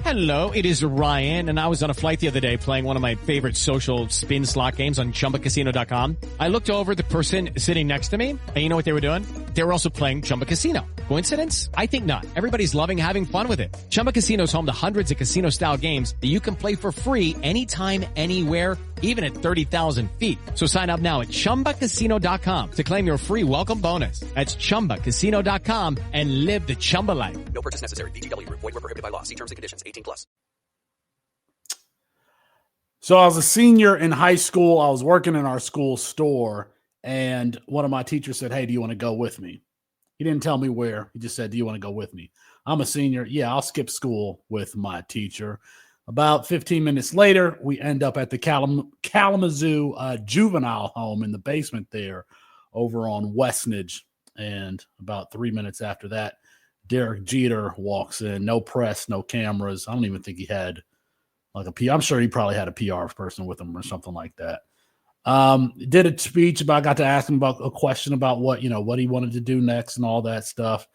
Hello, it is Ryan, and I was on a flight the other day playing one of my favorite social spin slot games on ChumbaCasino.com. I looked over at the person sitting next to me, and you know what they were doing? They were also playing Chumba Casino. Coincidence? I think not. Everybody's loving having fun with it. Chumba Casino is home to hundreds of casino-style games that you can play for free anytime, anywhere, even at 30,000 feet. So sign up now at ChumbaCasino.com to claim your free welcome bonus. That's ChumbaCasino.com and live the Chumba life. No purchase necessary. VGW. Void where prohibited by law. See terms and conditions. 18+. So I was a senior in high school. I was working in our school store, and one of my teachers said, "Hey, do you want to go with me?" He didn't tell me where. He just said, "Do you want to go with me?" I'm a senior. Yeah, I'll skip school with my teacher. About 15 minutes later, we end up at the Kalamazoo juvenile home in the basement there over on Westnedge. And about 3 minutes after that, Derek Jeter walks in. No press, no cameras. I don't even think he had like a PR. I'm sure he probably had a PR person with him or something like that. Did a speech about, got to ask him about a question about what he wanted to do next and all that stuff.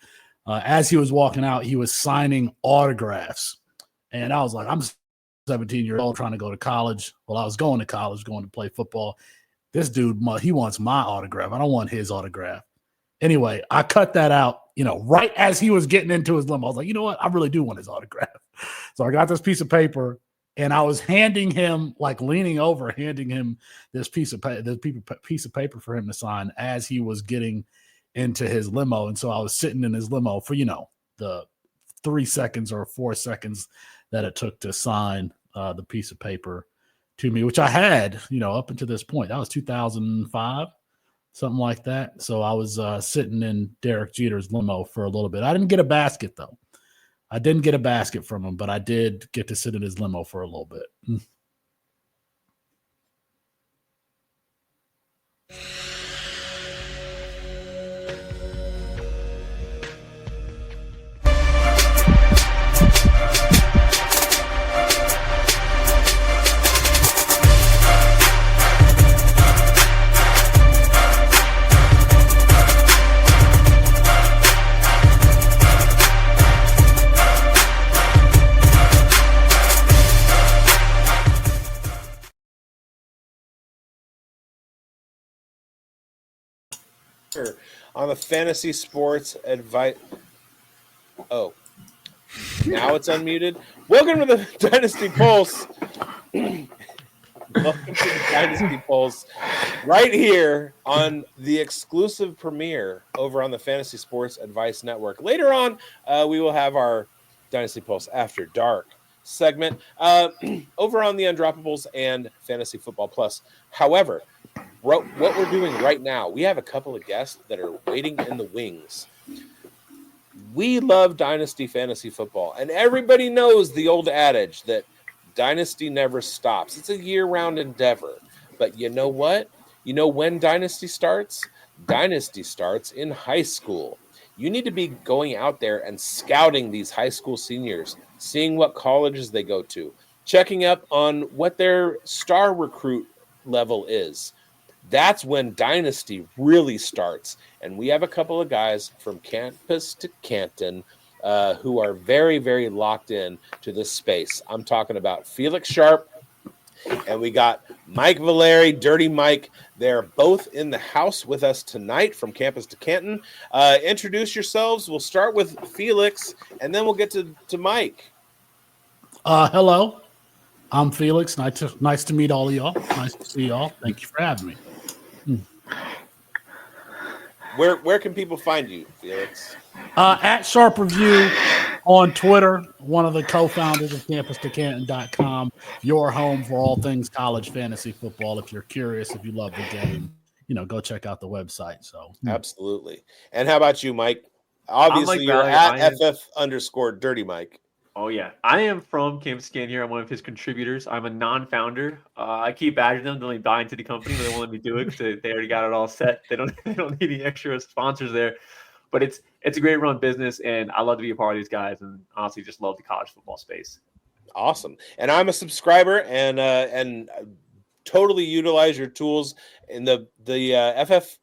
As he was walking out, he was signing autographs. And I was like, I'm 17 years old trying to go to college. Well, I was going to college, going to play football. This dude, he wants my autograph. I don't want his autograph. Anyway, I cut that out, right as he was getting into his limo. I was like, you know what? I really do want his autograph. So I got this piece of paper, and I was handing him, like leaning over, handing him this piece of paper for him to sign as he was getting into his limo. And so I was sitting in his limo for, the 3 seconds or 4 seconds that it took to sign the piece of paper to me, which I had, up until this point. That was 2005, something like that. So I was sitting in Derek Jeter's limo for a little bit. I didn't get a basket, though. I didn't get a basket from him, but I did get to sit in his limo for a little bit. On the fantasy sports advice. Oh, now it's unmuted. Welcome to the Dynasty Pulse. Welcome to the Dynasty Pulse right here on the exclusive premiere over on the Fantasy Sports Advice Network. Later on, we will have our Dynasty Pulse After Dark segment over on the Undroppables and Fantasy Football Plus. However, what we're doing right now, we have a couple of guests that are waiting in the wings. We love Dynasty Fantasy Football, and everybody knows the old adage that Dynasty never stops. It's a year-round endeavor. But you know what? You know when Dynasty starts? Dynasty starts in high school. You need to be going out there and scouting these high school seniors, seeing what colleges they go to, checking up on what their star recruit level is. That's when Dynasty really starts. And we have a couple of guys from campus to Canton who are very, very locked in to this space. I'm talking about Felix Sharpe, and we got Mike Vallerie, Dirty Mike. They're both in the house with us tonight from campus to Canton. Introduce yourselves. We'll start with Felix, and then we'll get to Mike. Hello. I'm Felix. Nice to meet all of y'all. Nice to see y'all. Thank you for having me. Where can people find you, Felix? At Sharpe Review on Twitter, one of the co-founders of CampusToCanton.com, your home for all things college fantasy football. If you're curious, if you love the game, go check out the website. So absolutely. And how about you, Mike? Obviously, you're at FF_Dirty Mike. Oh, yeah. I am from Campus Scan here. I'm one of his contributors. I'm a non-founder. I keep badgering them to only buy into the company. They won't let me do it because they already got it all set. They don't need any extra sponsors there. But it's a great run business, and I love to be a part of these guys and honestly just love the college football space. Awesome. And I'm a subscriber and totally utilize your tools in the FF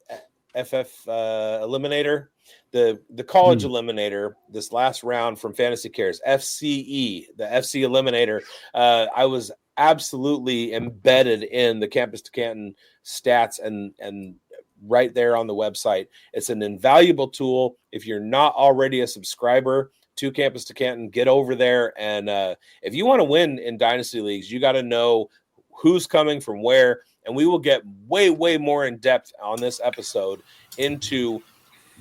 Eliminator. the college eliminator, this last round from Fantasy Cares, FCE, the FC eliminator. I was absolutely embedded in the Campus to Canton stats and right there on the website. It's an invaluable tool. If you're not already a subscriber to Campus to Canton, get over there. And if you want to win in Dynasty Leagues, you got to know who's coming from where. And we will get way, way more in depth on this episode into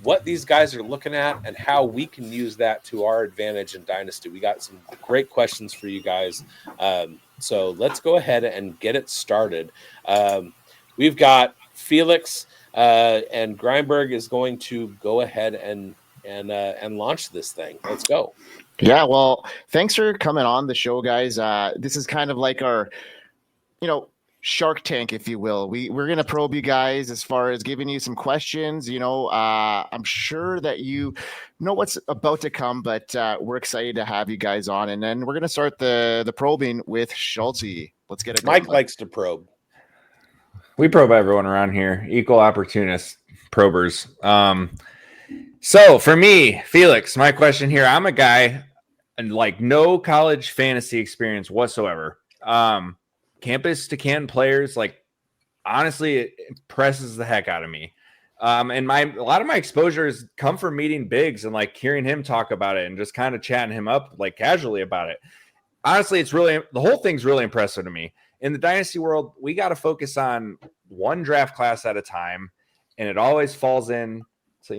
what these guys are looking at and how we can use that to our advantage in Dynasty. We got some great questions for you guys. So let's go ahead and get it started. We've got Felix and Grindberg is going to go ahead and launch this thing. Let's go. Yeah, well, thanks for coming on the show, guys. This is kind of like our, Shark Tank, if you will. We're going to probe you guys as far as giving you some questions. I'm sure that you know what's about to come, but we're excited to have you guys on. And then we're going to start the probing with Schultzy. Let's get it going. Mike likes to probe. We probe everyone around here, equal opportunist probers. So for me, Felix, my question here, I'm a guy and like no college fantasy experience whatsoever. Campus to Canton players, like honestly, it impresses the heck out of me. And a lot of my exposure has come from meeting bigz and like hearing him talk about it and just kind of chatting him up like casually about it. Honestly, the whole thing's really impressive to me. In the Dynasty world, we got to focus on one draft class at a time, and it always falls in. So,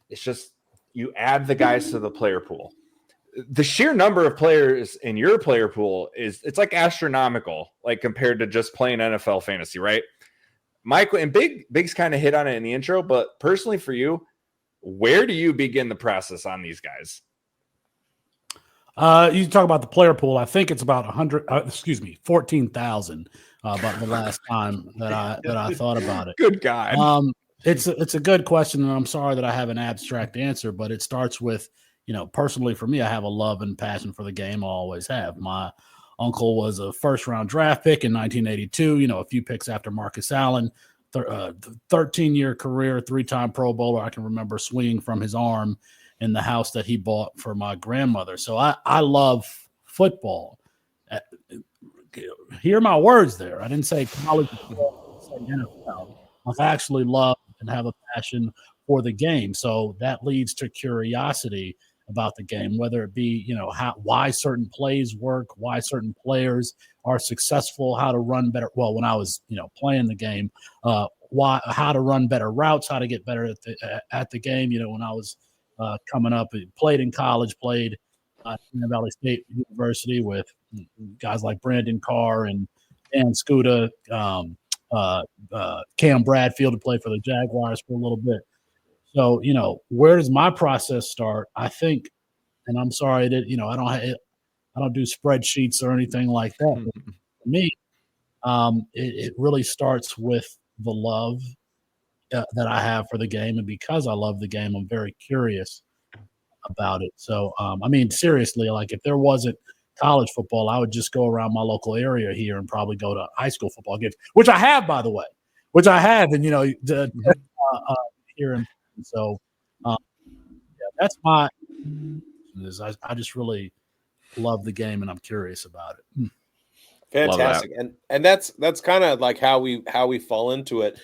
it's just you add the guys to the player pool. The sheer number of players in your player pool it's like astronomical, like compared to just playing NFL fantasy, right? Mike and bigz kind of hit on it in the intro, but personally for you, where do you begin the process on these guys? You talk about the player pool. I think it's about 14,000. About the last time that I thought about it. Good God. It's a good question, and I'm sorry that I have an abstract answer, but it starts with, personally for me, I have a love and passion for the game. I always have. My uncle was a first-round draft pick in 1982. A few picks after Marcus Allen. 13-year career, 3-time Pro Bowler. I can remember swinging from his arm in the house that he bought for my grandmother. So I love football. Hear my words there. I didn't say college football, I said NFL. I've actually loved and have a passion for the game. So that leads to curiosity about the game, whether it be, why certain plays work, why certain players are successful, how to run better. Well, when I was, playing the game, how to run better routes, how to get better at the game. When I was coming up, played in college, played at Valley State University with guys like Brandon Carr and Dan Scuda, Cam Bradfield, who played for the Jaguars for a little bit. So, where does my process start? I think, and I'm sorry that, I don't do spreadsheets or anything like that. But for me, it really starts with the love that I have for the game. And because I love the game, I'm very curious about it. So, seriously, like if there wasn't college football, I would just go around my local area here and probably go to high school football games, which I have, by the way, and, here in so, that's my. I just really love the game and I'm curious about it. Fantastic, and that's kind of like how we fall into it.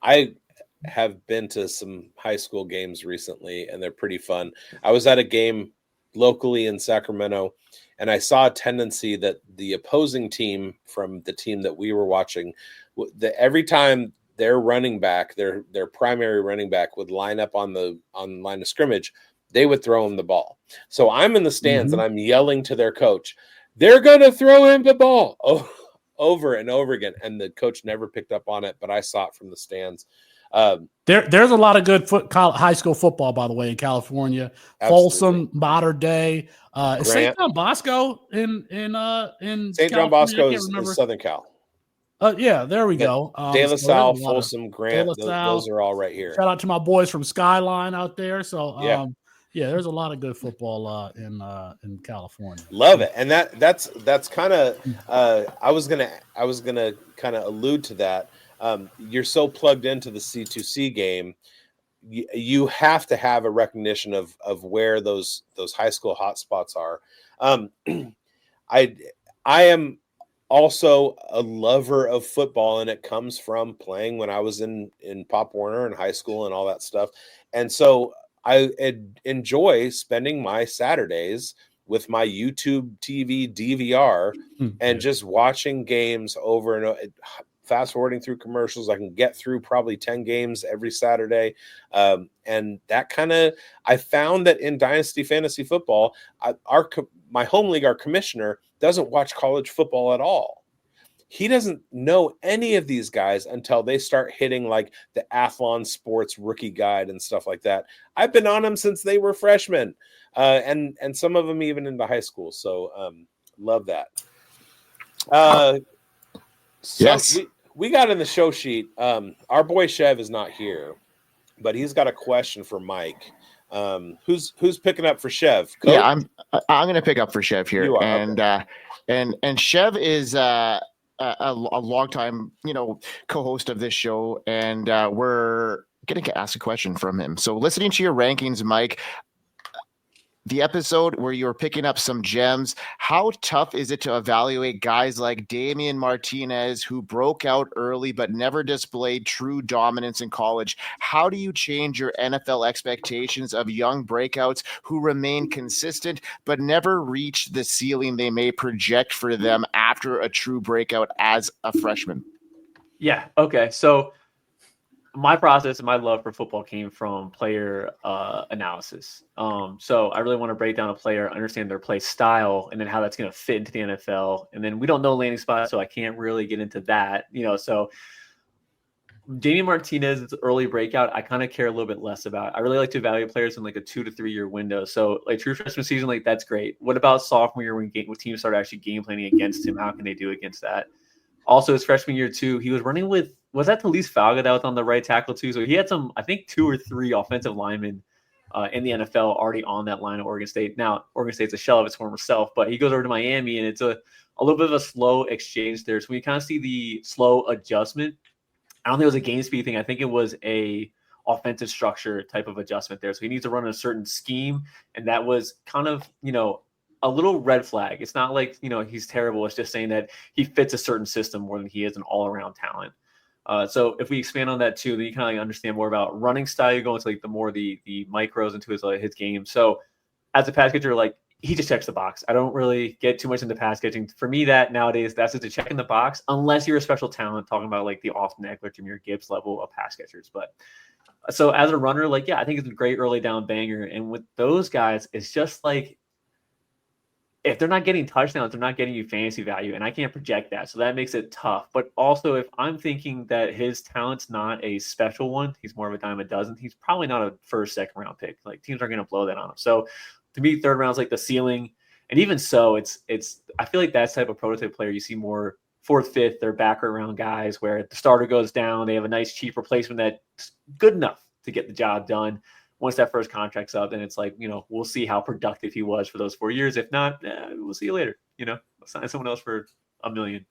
I have been to some high school games recently, and they're pretty fun. I was at a game locally in Sacramento, and I saw a tendency that the opposing team from the team that we were watching, every time their running back, their primary running back, would line up on line of scrimmage, they would throw him the ball. So I'm in the stands and I'm yelling to their coach, "They're going to throw him the ball," over and over again. And the coach never picked up on it, but I saw it from the stands. There's a lot of good high school football, by the way, in California. Absolutely. Folsom, Mater Dei, St. John Bosco in St. John Bosco is Southern Cal. Yeah, there we go. De La Salle, Folsom, Grant, those are all right here. Shout out to my boys from Skyline out there. So, there's a lot of good football in California. Love it, and that's kind of I was gonna kind of allude to that. You're so plugged into the C2C game. you have to have a recognition of where those high school hotspots are. I am also a lover of football, and it comes from playing when I was in Pop Warner in high school and all that stuff. And so I enjoy spending my Saturdays with my YouTube TV DVR and just watching games over and over, fast forwarding through commercials. I can get through probably 10 games every Saturday. And that kind of, I found that in Dynasty Fantasy Football, my home league, our commissioner, doesn't watch college football at all. He doesn't know any of these guys until they start hitting like the Athlon Sports Rookie Guide and stuff like that. I've been on them since they were freshmen, and some of them even into high school. So love that. Yes. We got in the show sheet. Our boy Chev is not here, but he's got a question for Mike. Who's picking up for Chev? Coach? Yeah, I'm going to pick up for Chev here. You are, and Chev is a longtime, co-host of this show, and we're going to ask a question from him. So listening to your rankings, Mike, the episode where you were picking up some gems, how tough is it to evaluate guys like Damian Martinez, who broke out early but never displayed true dominance in college? How do you change your NFL expectations of young breakouts who remain consistent but never reach the ceiling they may project for them after a true breakout as a freshman? Yeah. Okay. So my process and my love for football came from player analysis. So I really want to break down a player, understand their play style, and then how that's going to fit into the NFL. And then we don't know landing spot, so I can't really get into that. So Damian Martinez's early breakout, I kind of care a little bit less about. I really like to evaluate players in like a 2 to 3 year window. So like true freshman season, like that's great. What about sophomore year when teams start actually game planning against him? How can they do against that? Also, his freshman year too, he was running with, was that Talise Falga that was on the right tackle too? So he had some, I think 2 or 3 offensive linemen in the NFL already on that line at Oregon State. Now, Oregon State's a shell of its former self, but he goes over to Miami, and it's a little bit of a slow exchange there. So we kind of see the slow adjustment. I don't think it was a game speed thing. I think it was a offensive structure type of adjustment there. So he needs to run a certain scheme, and that was kind of, a little red flag. It's not like, he's terrible. It's just saying that he fits a certain system more than he is an all-around talent. So if we expand on that too, then you kind of like understand more about running style. You go into like the more the micros into his game. So as a pass catcher, like he just checks the box. I don't really get too much into pass catching. For me, that nowadays that's just a check in the box, unless you're a special talent, talking about like the Austin Eckler, Jahmyr Gibbs level of pass catchers. But so as a runner, like, yeah, I think it's a great early down banger. And with those guys, it's just like, if they're not getting touchdowns, they're not getting you fantasy value, and I can't project that. So that makes it tough. But also, if I'm thinking that his talent's not a special one, he's more of a dime a dozen, he's probably not a first, second round pick. Like teams aren't going to blow that on him. So to me, third round's like the ceiling. And even so, it's I feel like that type of prototype player, you see more fourth, fifth, they're back around guys where the starter goes down, they have a nice cheap replacement that's good enough to get the job done. Once that first contract's up, then it's like, we'll see how productive he was for those 4 years. If not, we'll see you later. Sign someone else for $1 million.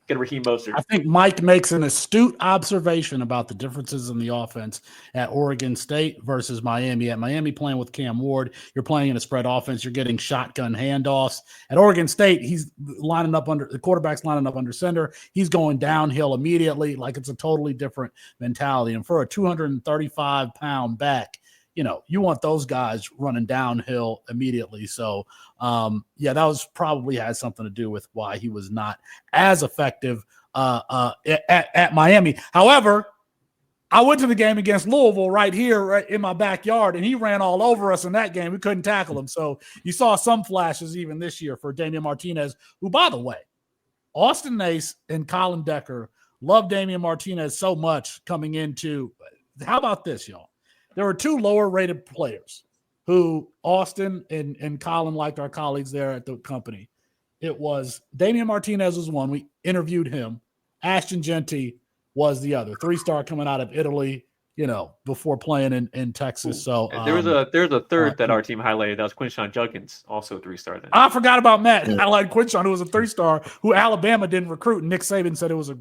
Get a Raheem Mostert. I think Mike makes an astute observation about the differences in the offense at Oregon State versus Miami. At Miami, playing with Cam Ward, you're playing in a spread offense. You're getting shotgun handoffs. At Oregon State, he's lining up the quarterback's lining up under center. He's going downhill immediately. Like it's a totally different mentality. And for a 235-pound back, you want those guys running downhill immediately. So, that probably had something to do with why he was not as effective at Miami. However, I went to the game against Louisville right here right in my backyard, and he ran all over us in that game. We couldn't tackle him. So you saw some flashes even this year for Damian Martinez, who, by the way, Austin Nace and Colin Decker love Damian Martinez so much coming into – how about this, y'all? There were 2 lower-rated players who Austin and Colin liked, our colleagues there at the company. It was Damian Martinez was one. We interviewed him. Ashton Genty was the other. 3-star coming out of Italy, before playing in Texas. So there's a third that our team highlighted. That was Quinshon Judkins, also a 3-star. Then I forgot about Matt. I like Quinshon, who was a 3-star, who Alabama didn't recruit. Nick Saban said it was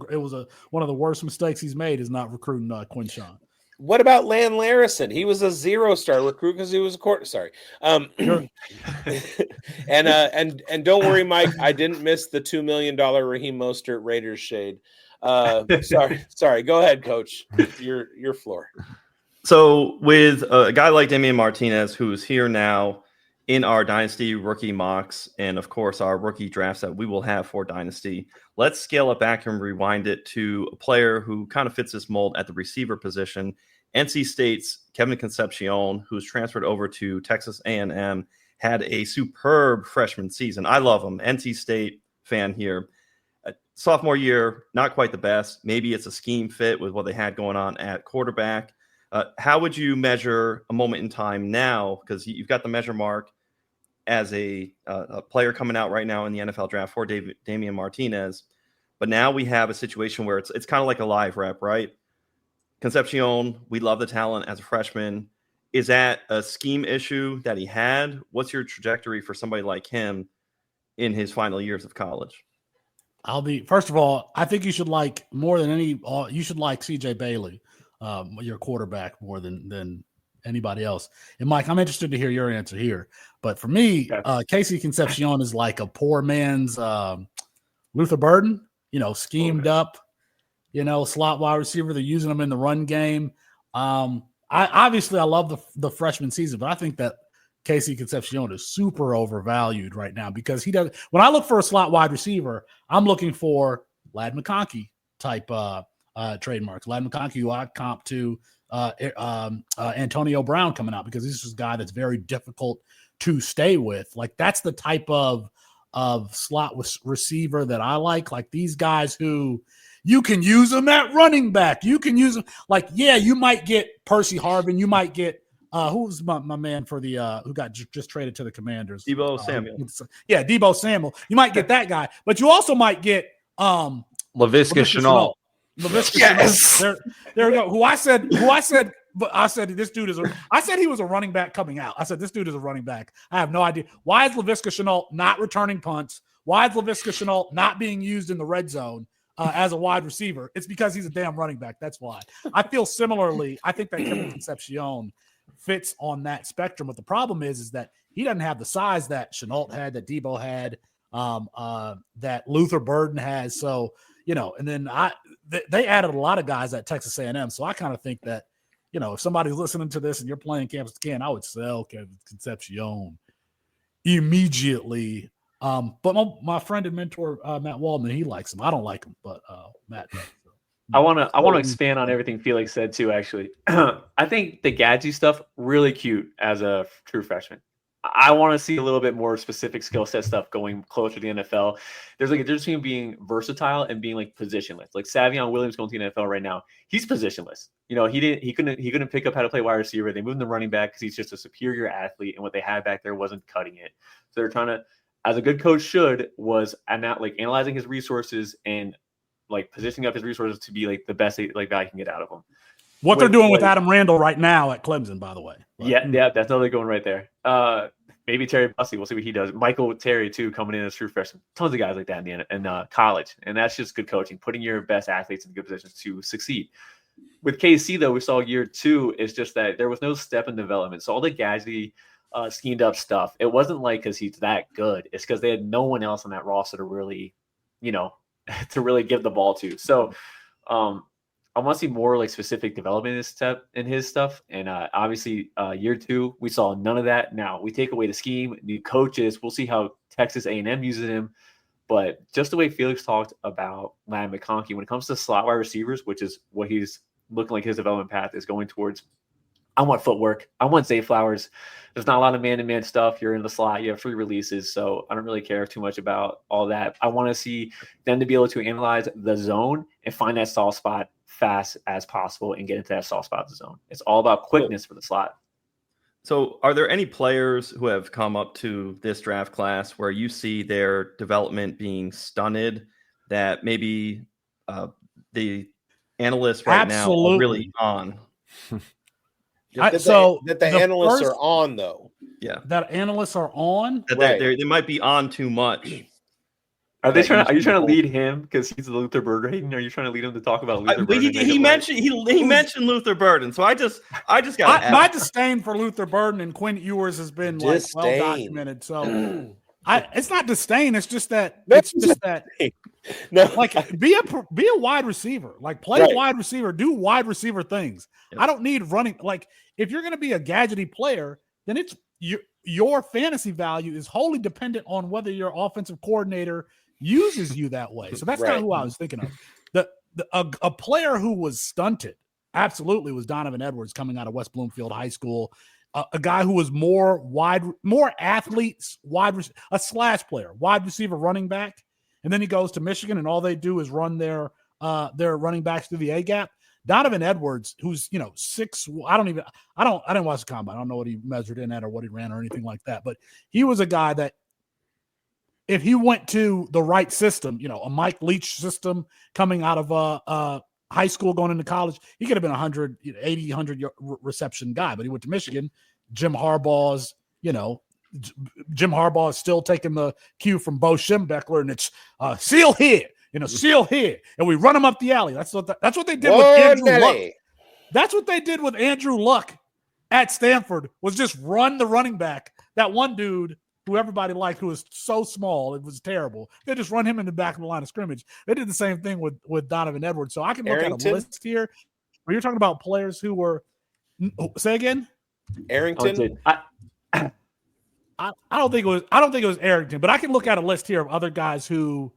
one of the worst mistakes he's made is not recruiting Quinshon. What about Lan Larison? He was a 0-star recruit because he was a quarter. Sorry. And don't worry, Mike. I didn't miss the $2 million Raheem Mostert Raiders shade. Sorry. Go ahead, Coach. Your floor. So with a guy like Damian Martinez, who's here now in our Dynasty rookie mocks, and of course our rookie drafts that we will have for Dynasty, let's scale it back and rewind it to a player who kind of fits this mold at the receiver position. NC State's Kevin Concepcion, who's transferred over to Texas A&M, had a superb freshman season. I love him. NC State fan here. Sophomore year, not quite the best. Maybe it's a scheme fit with what they had going on at quarterback. How would you measure a moment in time now? Because you've got the measure mark as a player coming out right now in the NFL draft for Damian Martinez. But now we have a situation where it's kind of like a live rep, right? Concepcion, we love the talent as a freshman. Is that a scheme issue that he had? What's your trajectory for somebody like him in his final years of college? First of all, I think you should like more than you should like CJ Bailey, your quarterback, more than anybody else. And Mike, I'm interested to hear your answer here. But for me, Casey Concepcion is like a poor man's Luther Burden, schemed up, slot wide receiver. They're using him in the run game. I love the freshman season, but I think that Casey Concepcion is super overvalued right now because he does. When I look for a slot wide receiver, I'm looking for Ladd McConkey type trademarks. Ladd McConkey, who I comp to Antonio Brown coming out because this is a guy that's very difficult to stay with. Like that's the type of slot receiver that I like. Like these guys who you can use them at running back. You can use them you might get Percy Harvin. You might get who's my man for the who got just traded to the Commanders? Debo Samuel. Yeah, Debo Samuel. You might get that guy, but you also might get Laviska Shenault. Yes. There we go. Who I said this dude is I said he was a running back coming out. I said this dude is a running back. I have no idea. Why is Laviska Shenault not returning punts? Why is Laviska Shenault not being used in the red zone as a wide receiver? It's because he's a damn running back. That's why. I feel similarly. I think that Kevin Concepcion fits on that spectrum. But the problem is that he doesn't have the size that Shenault had, that Debo had, that Luther Burden has. So, and then they added a lot of guys at Texas A&M. So I kind of think that, if somebody's listening to this and you're playing Campus Can, I would sell Kevin Concepcion immediately. But my friend and mentor, Matt Waldman, he likes him. I don't like him, but Matt does. I want to expand on everything Felix said too. Actually, I think the Gadsby stuff really cute as a true freshman. I want to see a little bit more specific skill set stuff going closer to the NFL. There's like a difference between being versatile and being like positionless. Like Savion Williams going to the NFL right now, he's positionless. He couldn't pick up how to play wide receiver. They moved him to running back because he's just a superior athlete, and what they had back there wasn't cutting it. So they're trying to, as a good coach should, was analyzing his resources and like positioning up his resources to be like the best value can get out of them. What they're doing with Adam Randall right now at Clemson, by the way. But, yeah, that's another going right there. Maybe Terry Bussey, we'll see what he does. Michael Terry too, coming in as true freshman. Tons of guys like that in college, and that's just good coaching, putting your best athletes in good positions to succeed. With KC though, we saw year 2 is just that there was no step in development. So all the Gadsby schemed up stuff, it wasn't like because he's that good. It's because they had no one else on that roster to really, to really give the ball to. So I want to see more like specific development in his stuff. And obviously year 2, we saw none of that. Now we take away the scheme, new coaches. We'll see how Texas A&M uses him. But just the way Felix talked about Ladd McConkey, when it comes to slot wide receivers, which is what he's looking like his development path is going towards, I want footwork. I want Zay Flowers. There's not a lot of man-to-man stuff. You're in the slot. You have free releases. So I don't really care too much about all that. I want to see them to be able to analyze the zone and find that soft spot fast as possible and get into that soft spot of the zone. It's all about quickness for the slot. So are there any players who have come up to this draft class where you see their development being stunted that maybe the analysts right now are really on? That the analysts are on, though. Yeah. That analysts are on? That they might be on too much. Are that you trying to hold- lead him because he's Luther Burden? Are you trying to lead him to talk about Luther But Burden? he mentioned Luther Burden, so I just got My disdain for Luther Burden and Quinn Ewers has been well Disdain. documented. So it's not disdain. It's just that No, it's just that No, like be a wide receiver. Like play Right. wide receiver. Do wide receiver things. Yep. I don't need running. Like if you're going to be a gadgety player, then it's your fantasy value is wholly dependent on whether your offensive coordinator uses you that way. So that's kind Right. of who I was thinking of. A player who was stunted absolutely was Donovan Edwards coming out of West Bloomfield High School. A guy who was more athletes, a slash player, wide receiver, running back, and then he goes to Michigan, and all they do is run their running backs through the A gap. Donovan Edwards, who's 6, I didn't watch the combine. I don't know what he measured in at or what he ran or anything like that, but he was a guy that if he went to the right system, a Mike Leach system coming out of high school going into college, he could have been 100 reception guy, but he went to Michigan. Jim Harbaugh is still taking the cue from Bo Schembechler, and it's seal here, seal here, and we run him up the alley. That's what they did with Andrew Luck. That's what they did with Andrew Luck at Stanford, was just run the running back. That one dude who everybody liked, who was so small, it was terrible. They just run him in the back of the line of scrimmage. They did the same thing with Donovan Edwards. So I can look at a list here where you're talking about players who were – say again? Arrington. I don't think it was Arrington, but I can look at a list here of other guys who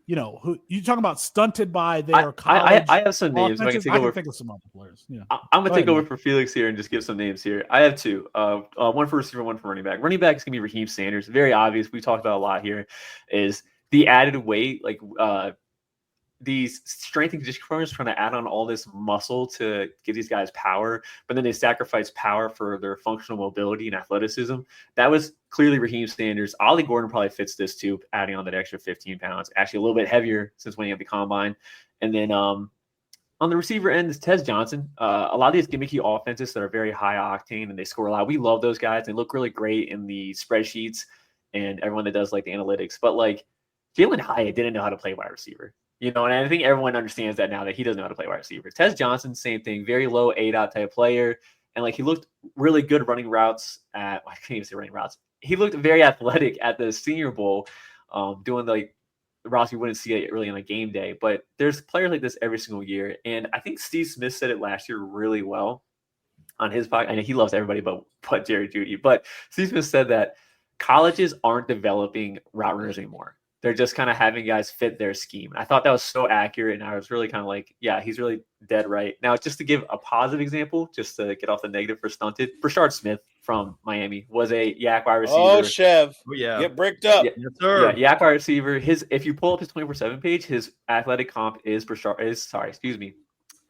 you talking about stunted by their college. I have some names. I can think of some other players. Yeah, I'm gonna take over for Felix here and just give some names here. I have two. One for receiver, one for running back. Running back is gonna be Raheim Sanders. Very obvious. We talked about a lot here. Is the added weight, like these strength and conditioning programs trying to add on all this muscle to give these guys power, but then they sacrifice power for their functional mobility and athleticism. That was clearly Raheim Sanders. Ollie Gordon probably fits this too, adding on that extra 15 pounds, actually a little bit heavier since winning at the combine. And then on the receiver end is Tez Johnson. A lot of these gimmicky offenses that are very high octane and they score a lot. We love those guys. They look really great in the spreadsheets and everyone that does like the analytics, but like Jalen Hyatt didn't know how to play wide receiver. And I think everyone understands that now, that he doesn't know how to play wide receiver. Tez Johnson, same thing, very low A-dot type player. And like he looked really good running routes I can't even say running routes. He looked very athletic at the Senior Bowl, doing like the routes you wouldn't see it really on a game day. But there's players like this every single year. And I think Steve Smith said it last year really well on his podcast. I know he loves everybody but Jerry Jeudy. But Steve Smith said that colleges aren't developing route runners anymore. They're just kind of having guys fit their scheme. I thought that was so accurate, and I was really kind of like, yeah, he's really dead right. Now, just to give a positive example, just to get off the negative for stunted, Brashard Smith from Miami was a yak wide receiver. Oh, Chev. Oh, yeah. Get bricked up. Yes, sir. Yeah, yak wide receiver. If you pull up his 24/7 page, his athletic comp is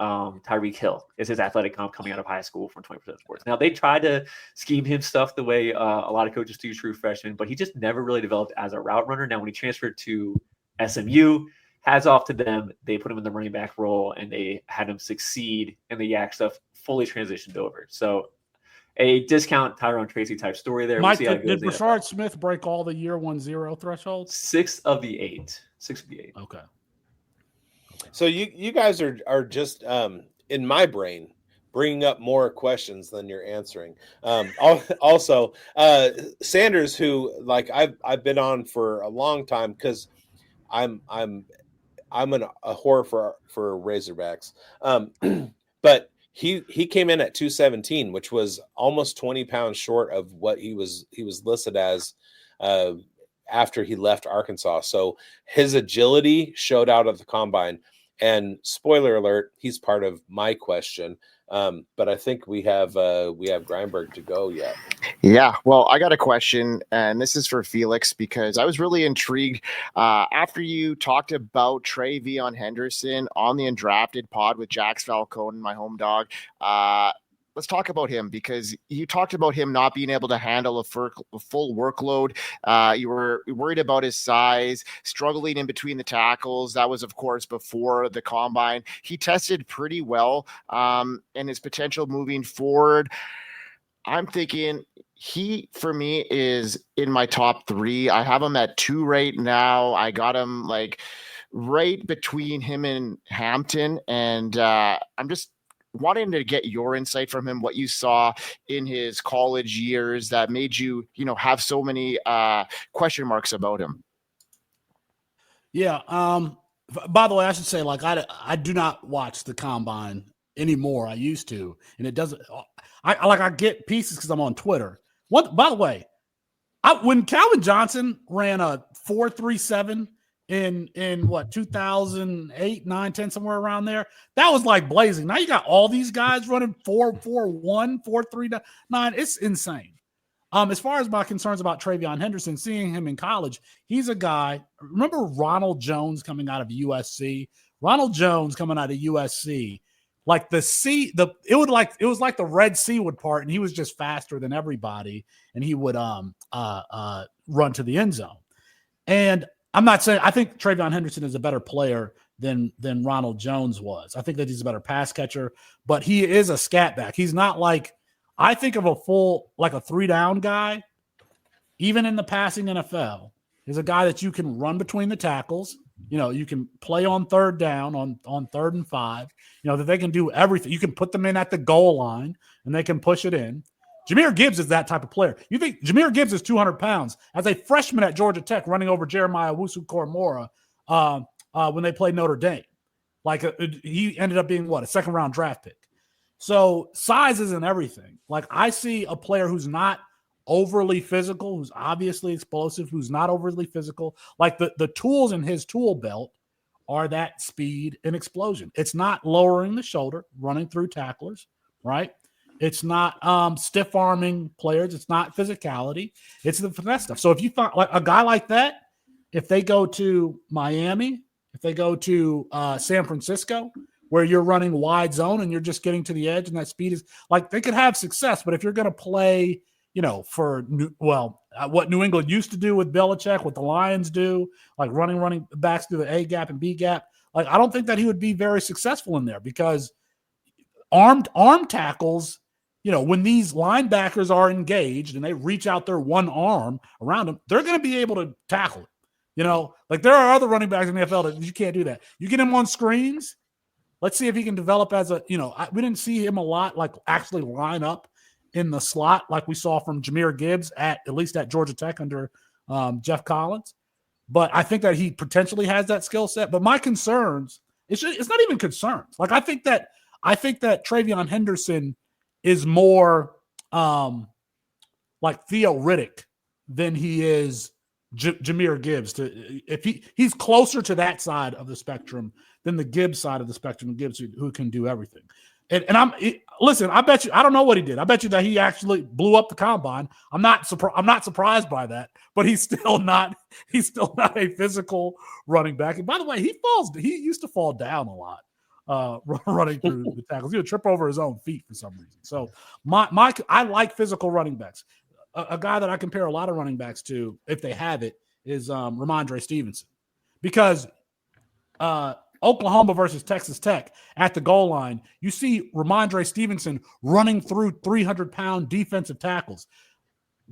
Tyreek Hill is his athletic comp coming out of high school from 20% Sports. Now, they tried to scheme him stuff the way a lot of coaches do true freshmen, but he just never really developed as a route runner. Now, when he transferred to SMU, hats off to them. They put him in the running back role, and they had him succeed, and the yak stuff fully transitioned over. So a discount Tyrone Tracy type story there. Mike, did Brashard Smith break all the year 1-0 thresholds? 6 of the 8. 6 of the 8. Okay. So you guys are just in my brain bringing up more questions than you're answering. Also, Sanders, who like I've been on for a long time because I'm a whore for Razorbacks, but he came in at 217, which was almost 20 pounds short of what he was listed as after he left Arkansas. So his agility showed out at the combine. And spoiler alert, he's part of my question. But I think we have Grindberg to go yet. Yeah, well, I got a question, and this is for Felix because I was really intrigued after you talked about TreVeyon Henderson on the Undrafted pod with Jax Falcone, my home dog. Let's talk about him because you talked about him not being able to handle a full workload. You were worried about his size, struggling in between the tackles. That was, of course, before the combine. He tested pretty well and his potential moving forward. I'm thinking he, for me, is in my top 3. I have him at 2 right now. I got him like right between him and Hampton. And I'm just wanting to get your insight from him, what you saw in his college years that made you, have so many question marks about him. Yeah. By the way, I should say, like, I do not watch the combine anymore. I used to, and it doesn't. I get pieces because I'm on Twitter. By the way, when Calvin Johnson ran a 4.37 in what 2008, 9, 10, somewhere around there, that was like blazing. Now you got all these guys running 4.41, 4.39. It's insane. As far as my concerns about TreVeyon Henderson, seeing him in college, he's a guy. Remember Ronald Jones coming out of USC? Ronald Jones coming out of USC, like it was like the Red Sea would part, and he was just faster than everybody, and he would run to the end zone. And I'm not saying I think TreVeyon Henderson is a better player than Ronald Jones was. I think that he's a better pass catcher, but he is a scat back. He's not like. I think of a 3-down guy, even in the passing NFL, is a guy that you can run between the tackles. You can play on 3rd down, on 3rd and 5, that they can do everything. You can put them in at the goal line and they can push it in. Jahmyr Gibbs is that type of player. You think Jahmyr Gibbs is 200 pounds as a freshman at Georgia Tech running over Jeremiah Owusu-Koramoah when they played Notre Dame. He ended up being a 2nd-round draft pick. So size isn't everything. Like, I see a player who's not overly physical, who's obviously explosive, who's not overly physical. Like the tools in his tool belt are that speed and explosion. It's not lowering the shoulder, running through tacklers, right? It's not stiff arming players. It's not physicality. It's the finesse stuff. So if you find like a guy like that, if they go to Miami, if they go to San Francisco, where you're running wide zone and you're just getting to the edge and that speed is like they could have success. But if you're going to play, what New England used to do with Belichick, what the Lions do, like running backs through the A gap and B gap, like I don't think that he would be very successful in there because arm tackles, when these linebackers are engaged and they reach out their one arm around them, they're going to be able to tackle it. Like there are other running backs in the NFL that you can't do that. You get him on screens. Let's see if he can develop as we didn't see him a lot, like actually line up in the slot like we saw from Jahmyr Gibbs at least at Georgia Tech under Jeff Collins. But I think that he potentially has that skill set. But my concerns, it's not even concerns. Like I think that TreVeyon Henderson is more like Theo Riddick than he is Jahmyr Gibbs. If he's closer to that side of the spectrum than the Gibbs side of the spectrum, Gibbs who can do everything. Listen, I bet you, I don't know what he did. I bet you that he actually blew up the combine. I'm not surprised by that, but he's still not a physical running back. And by the way, he used to fall down a lot running through the tackles. He would trip over his own feet for some reason. So I like physical running backs. A guy that I compare a lot of running backs to, if they have it, is Ramondre Stevenson. Because Oklahoma versus Texas Tech at the goal line, you see Ramondre Stevenson running through 300-pound defensive tackles.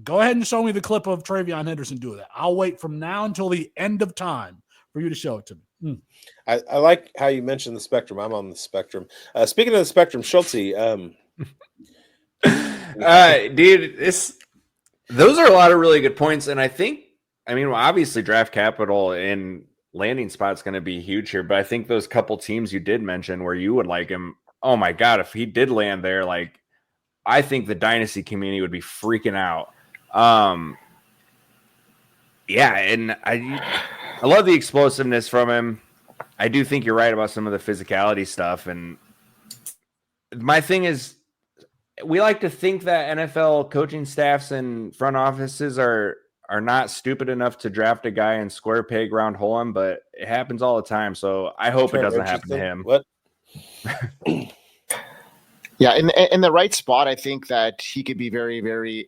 Go ahead and show me the clip of TreVeyon Henderson doing that. I'll wait from now until the end of time for you to show it to me. I like how you mentioned the spectrum. I'm on the spectrum. Speaking of the spectrum, Schultzy. Dude, those are a lot of really good points. And obviously draft capital and landing spot's going to be huge here, but I think those couple teams you did mention where you would like him, oh my God, if he did land there, like I think the dynasty community would be freaking out. Yeah, and I love the explosiveness from him. I do think you're right about some of the physicality stuff. And my thing is, we like to think that NFL coaching staffs and front offices are not stupid enough to draft a guy and square peg round hole him, but it happens all the time. So I hope it doesn't happen to him. What? Yeah, in the right spot, I think that he could be very, very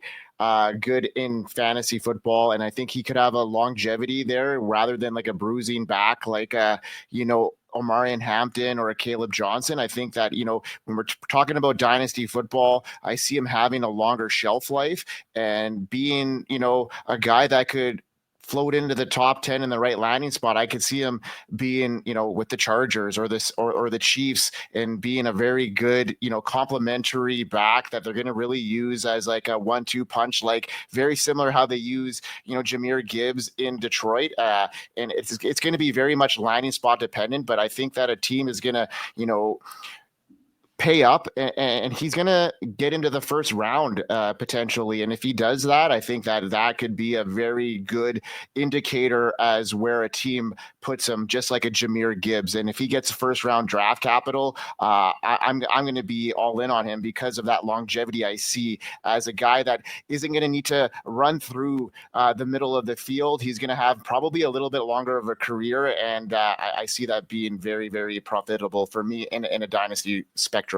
good in fantasy football, and I think he could have a longevity there rather than like a bruising back, like Omarion Hampton or a Caleb Johnson. I think that, when we're talking about dynasty football, I see him having a longer shelf life and being, a guy that could float into the top 10 in the right landing spot. I could see him being, with the Chargers or the Chiefs and being a very good, complementary back that they're going to really use as like a 1-2 punch, like very similar how they use, Jahmyr Gibbs in Detroit. And it's going to be very much landing spot dependent, but I think that a team is going to, pay up and he's going to get into the first round potentially. And if he does that, I think that could be a very good indicator as where a team puts him, just like a Jahmyr Gibbs. And if he gets first round draft capital, I'm going to be all in on him because of that longevity I see as a guy that isn't going to need to run through the middle of the field. He's going to have probably a little bit longer of a career. And I see that being very, very profitable for me in a dynasty spectrum.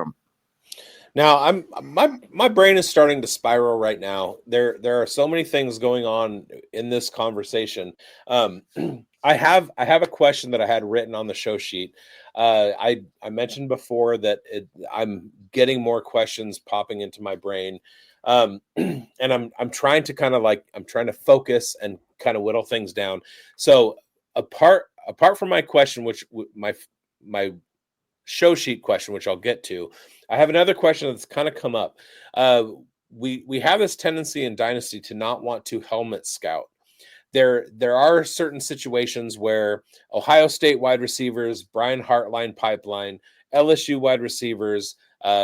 Now my brain is starting to spiral right now. There are so many things going on in this conversation. I have a question that I had written on the show sheet. I mentioned before that I'm getting more questions popping into my brain, and I'm trying to focus and kind of whittle things down. So apart from my question, which my show sheet question, which I'll get to, I have another question that's kind of come up. We have this tendency in Dynasty to not want to helmet scout. There are certain situations where Ohio State wide receivers, Brian Hartline pipeline, LSU wide receivers,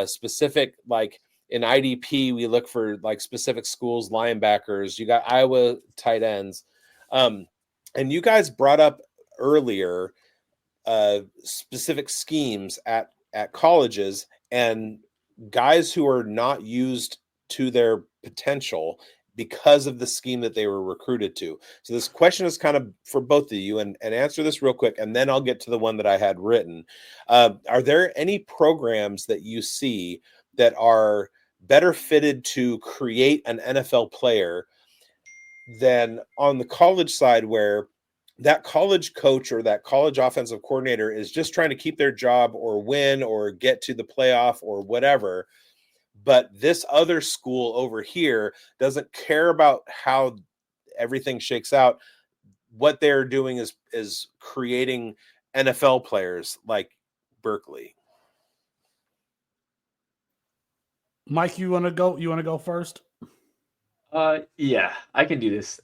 specific, like in IDP, we look for like specific schools, linebackers. You got Iowa tight ends. And you guys brought up earlier specific schemes at colleges and guys who are not used to their potential because of the scheme that they were recruited to. So this question is kind of for both of you, and answer this real quick, and then I'll get to the one that I had written. Are there any programs that you see that are better fitted to create an NFL player than on the college side, where that college coach or that college offensive coordinator is just trying to keep their job or win or get to the playoff or whatever, but this other school over here doesn't care about how everything shakes out? What they're doing is creating NFL players like Berkeley. Mike, you want to go first? Yeah, I can do this.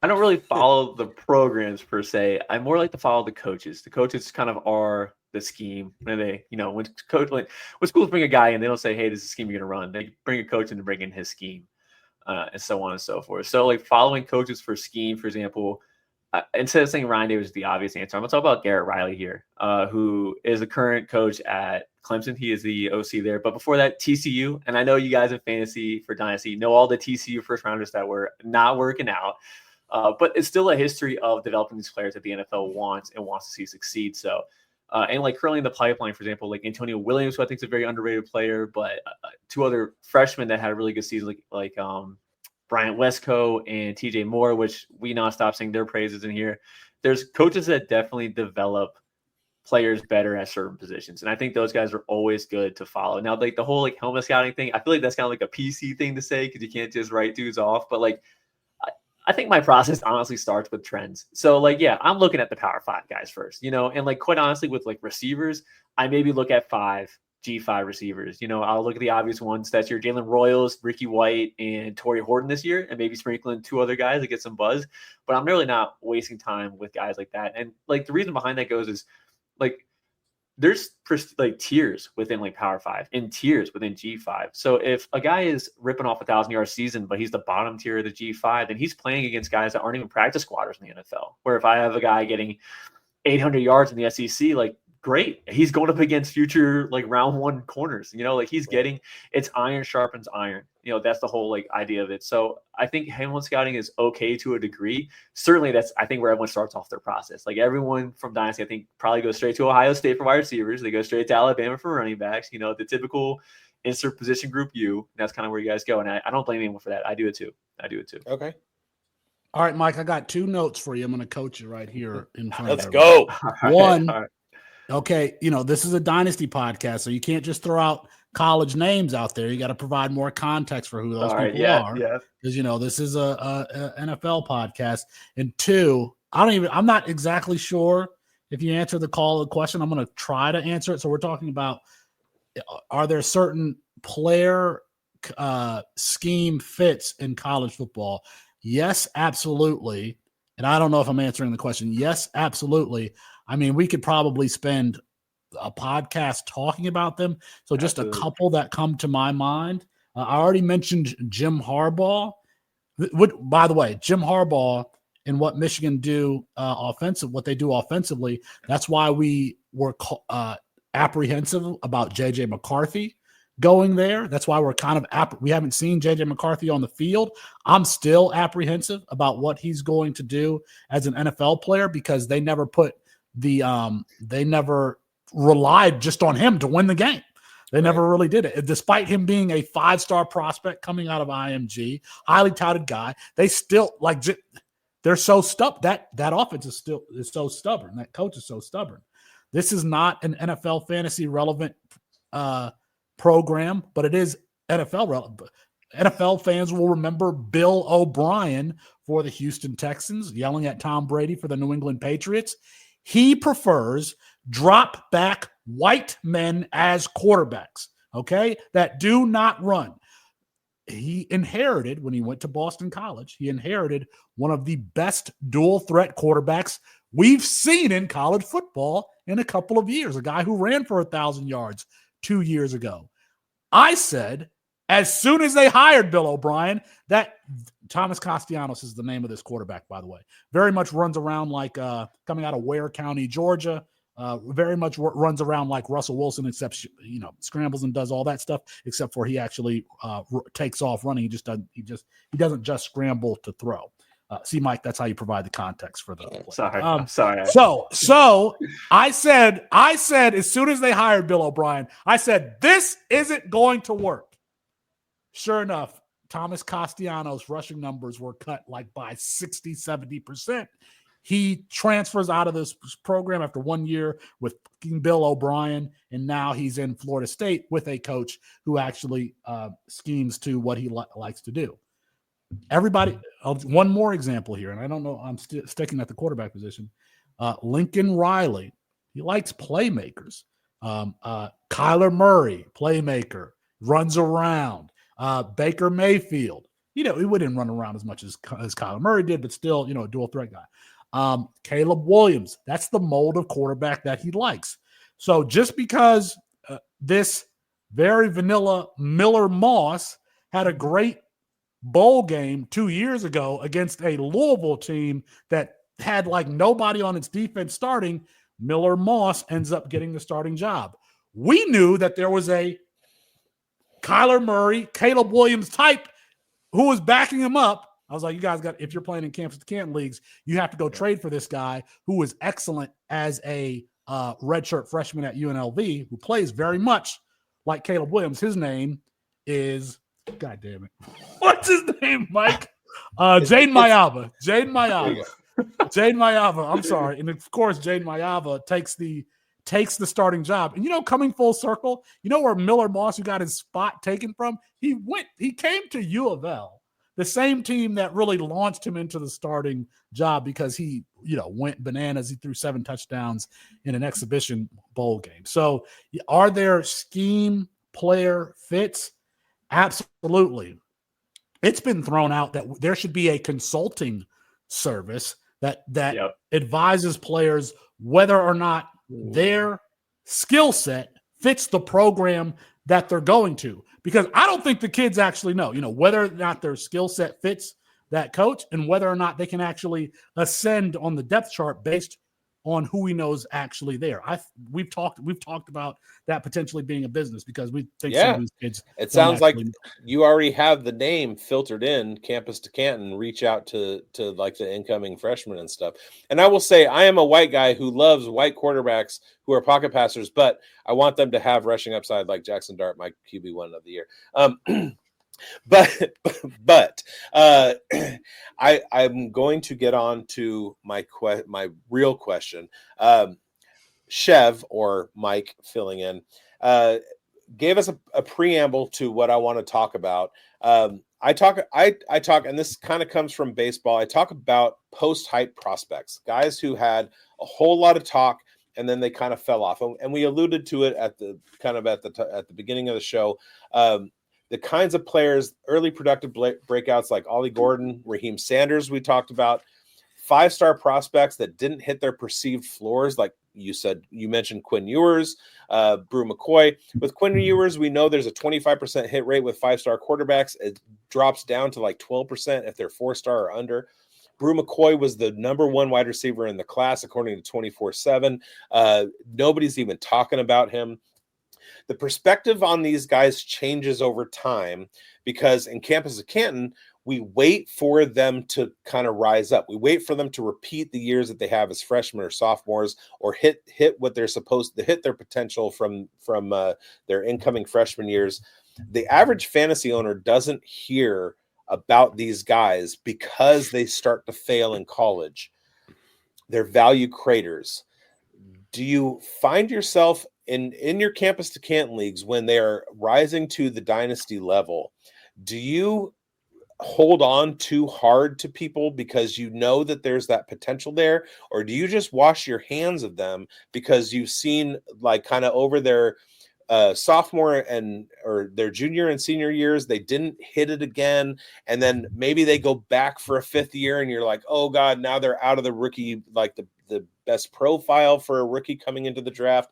I don't really follow the programs per se. I more like to follow the coaches. The coaches kind of are the scheme. When they, when schools bring a guy in, they don't say, "Hey, this is the scheme you're going to run." They bring a coach in to bring in his scheme, and so on and so forth. So, like following coaches for scheme, for example, instead of saying Ryan Davis is the obvious answer, I'm going to talk about Garrett Riley here, who is the current coach at Clemson. He is the OC there. But before that, TCU. And I know you guys in fantasy for Dynasty know all the TCU first rounders that were not working out. But it's still a history of developing these players that the NFL wants to see succeed. So, and like currently in the pipeline, for example, like Antonio Williams, who I think is a very underrated player, but two other freshmen that had a really good season, like Bryant Westco and TJ Moore, which we not stop saying their praises in here. There's coaches that definitely develop players better at certain positions. And I think those guys are always good to follow. Now, like the whole like helmet scouting thing, I feel like that's kind of like a PC thing to say because you can't just write dudes off. But like, I think my process honestly starts with trends. So like, yeah, I'm looking at the Power 5 guys first, and like quite honestly with like receivers, I maybe look at G5 receivers. I'll look at the obvious ones. That's your Jalen Royals, Ricky White, and Torrey Horton this year, and maybe sprinkling two other guys to get some buzz. But I'm really not wasting time with guys like that. And like the reason behind that goes is like there's like tiers within like Power 5 and tiers within G5. So if a guy is ripping off 1,000-yard season, but he's the bottom tier of the G5, then he's playing against guys that aren't even practice squatters in the NFL. Where if I have a guy getting 800 yards in the SEC, like great, he's going up against future like round one corners. Like he's getting, it's iron sharpens iron. That's the whole like idea of it. So I think helmet scouting is okay to a degree. Certainly that's, I think, where everyone starts off their process. Like everyone from Dynasty, I think probably goes straight to Ohio State for wide receivers. They go straight to Alabama for running backs, the typical insert position group U. That's kind of where you guys go. And I don't blame anyone for that. I do it too. Okay. All right, Mike, I got two notes for you. I'm going to coach you right here in front Let's of go. One, All right. Okay, this is a Dynasty podcast, so you can't just throw out college names out there. You got to provide more context for who those people are. Yeah. Because this is a NFL podcast. And two, I'm not exactly sure if you answer the question. I'm going to try to answer it. So we're talking about, are there certain player scheme fits in college football? Yes, absolutely. And I don't know if I'm answering the question. Yes, absolutely. I mean, we could probably spend a podcast talking about them. So just a couple that come to my mind. I already mentioned Jim Harbaugh. By the way, Jim Harbaugh and what Michigan do what they do offensively, that's why we were apprehensive about J.J. McCarthy going there. That's why we're kind of we haven't seen J.J. McCarthy on the field. I'm still apprehensive about what he's going to do as an NFL player because they never put they never relied just on him to win the game. They never really did it. Despite him being a 5-star prospect coming out of IMG, highly touted guy, they still they're so stubborn. That offense is so stubborn. That coach is so stubborn. This is not an NFL fantasy relevant program, but it is NFL relevant. NFL fans will remember Bill O'Brien for the Houston Texans yelling at Tom Brady for the New England Patriots. He prefers drop back white men as quarterbacks, okay, that do not run. He inherited, when he went to Boston College, he inherited one of the best dual threat quarterbacks we've seen in college football in a couple of years, a guy who ran for 1,000 yards 2 years ago. I said, as soon as they hired Bill O'Brien, that Thomas Castellanos is the name of this quarterback, by the way. Very much runs around like coming out of Ware County, Georgia. Very much runs around like Russell Wilson, except scrambles and does all that stuff. Except for he actually takes off running. He doesn't just scramble to throw. See, Mike, that's how you provide the context for the play. I'm sorry. So I said as soon as they hired Bill O'Brien, I said this isn't going to work. Sure enough, Thomas Castellanos' rushing numbers were cut by 60, 70%. He transfers out of this program after 1 year with Bill O'Brien, and now he's in Florida State with a coach who actually schemes to what he likes to do. Everybody, one more example here, and I don't know, I'm sticking at the quarterback position. Lincoln Riley, he likes playmakers. Kyler Murray, playmaker, runs around. Baker Mayfield, he wouldn't run around as much as Kyler Murray did, but still, a dual threat guy. Caleb Williams, that's the mold of quarterback that he likes. So just because this very vanilla Miller Moss had a great bowl game 2 years ago against a Louisville team that had nobody on its defense starting, Miller Moss ends up getting the starting job. We knew that there was a Kyler Murray, Caleb Williams type who was backing him up. I was like, you guys if you're playing in campus to Canton leagues, you have to go trade for this guy who was excellent as a redshirt freshman at UNLV, who plays very much like Caleb Williams. His name is, God damn it. What's his name, Mike? Jaden Mayava. Jaden Mayava. I'm sorry. And of course, Jaden Mayava takes the starting job. And coming full circle, where Miller Moss, who got his spot taken from, he came to U of L, the same team that really launched him into the starting job because he, went bananas. He threw 7 touchdowns in an exhibition bowl game. So are there scheme player fits? Absolutely. It's been thrown out that there should be a consulting service that advises players whether or not their skill set fits the program that they're going to. Because I don't think the kids actually know, whether or not their skill set fits that coach and whether or not they can actually ascend on the depth chart based on who he knows actually there. We've talked about that potentially being a business because we think some of these kids. It sounds like you already have the name filtered in campus to Canton. Reach out to the incoming freshmen and stuff. And I will say, I am a white guy who loves white quarterbacks who are pocket passers, but I want them to have rushing upside like Jackson Dart, my QB1 of the year. But I'm going to get on to my real question. Chev, or Mike filling in, gave us a preamble to what I want to talk about. I talk, and this kind of comes from baseball. I talk about post-hype prospects, guys who had a whole lot of talk and then they kind of fell off. And we alluded to it at the beginning of the show. The kinds of players, early productive breakouts like Ollie Gordon, Raheim Sanders, we talked about, 5-star prospects that didn't hit their perceived floors, like you mentioned Quinn Ewers, Brew McCoy. With Quinn Ewers, we know there's a 25% hit rate with 5-star quarterbacks. It drops down to like 12% if they're 4-star or under. Brew McCoy was the number 1 wide receiver in the class, according to 24/7. Nobody's even talking about him. The perspective on these guys changes over time because in campus of Canton, we wait for them to kind of rise up. We wait for them to repeat the years that they have as freshmen or sophomores, or hit what they're supposed to hit, their potential from their incoming freshman years. The average fantasy owner doesn't hear about these guys because they start to fail in college. They're value craters. Do you find yourself in your campus to Canton leagues when they are rising to the dynasty level? Do you hold on too hard to people because you know that there's that potential there, or do you just wash your hands of them because you've seen like kind of over their sophomore or their junior and senior years, they didn't hit it again, and then maybe they go back for a 5th year and you're like, oh God, now they're out of the rookie, like the best profile for a rookie coming into the draft.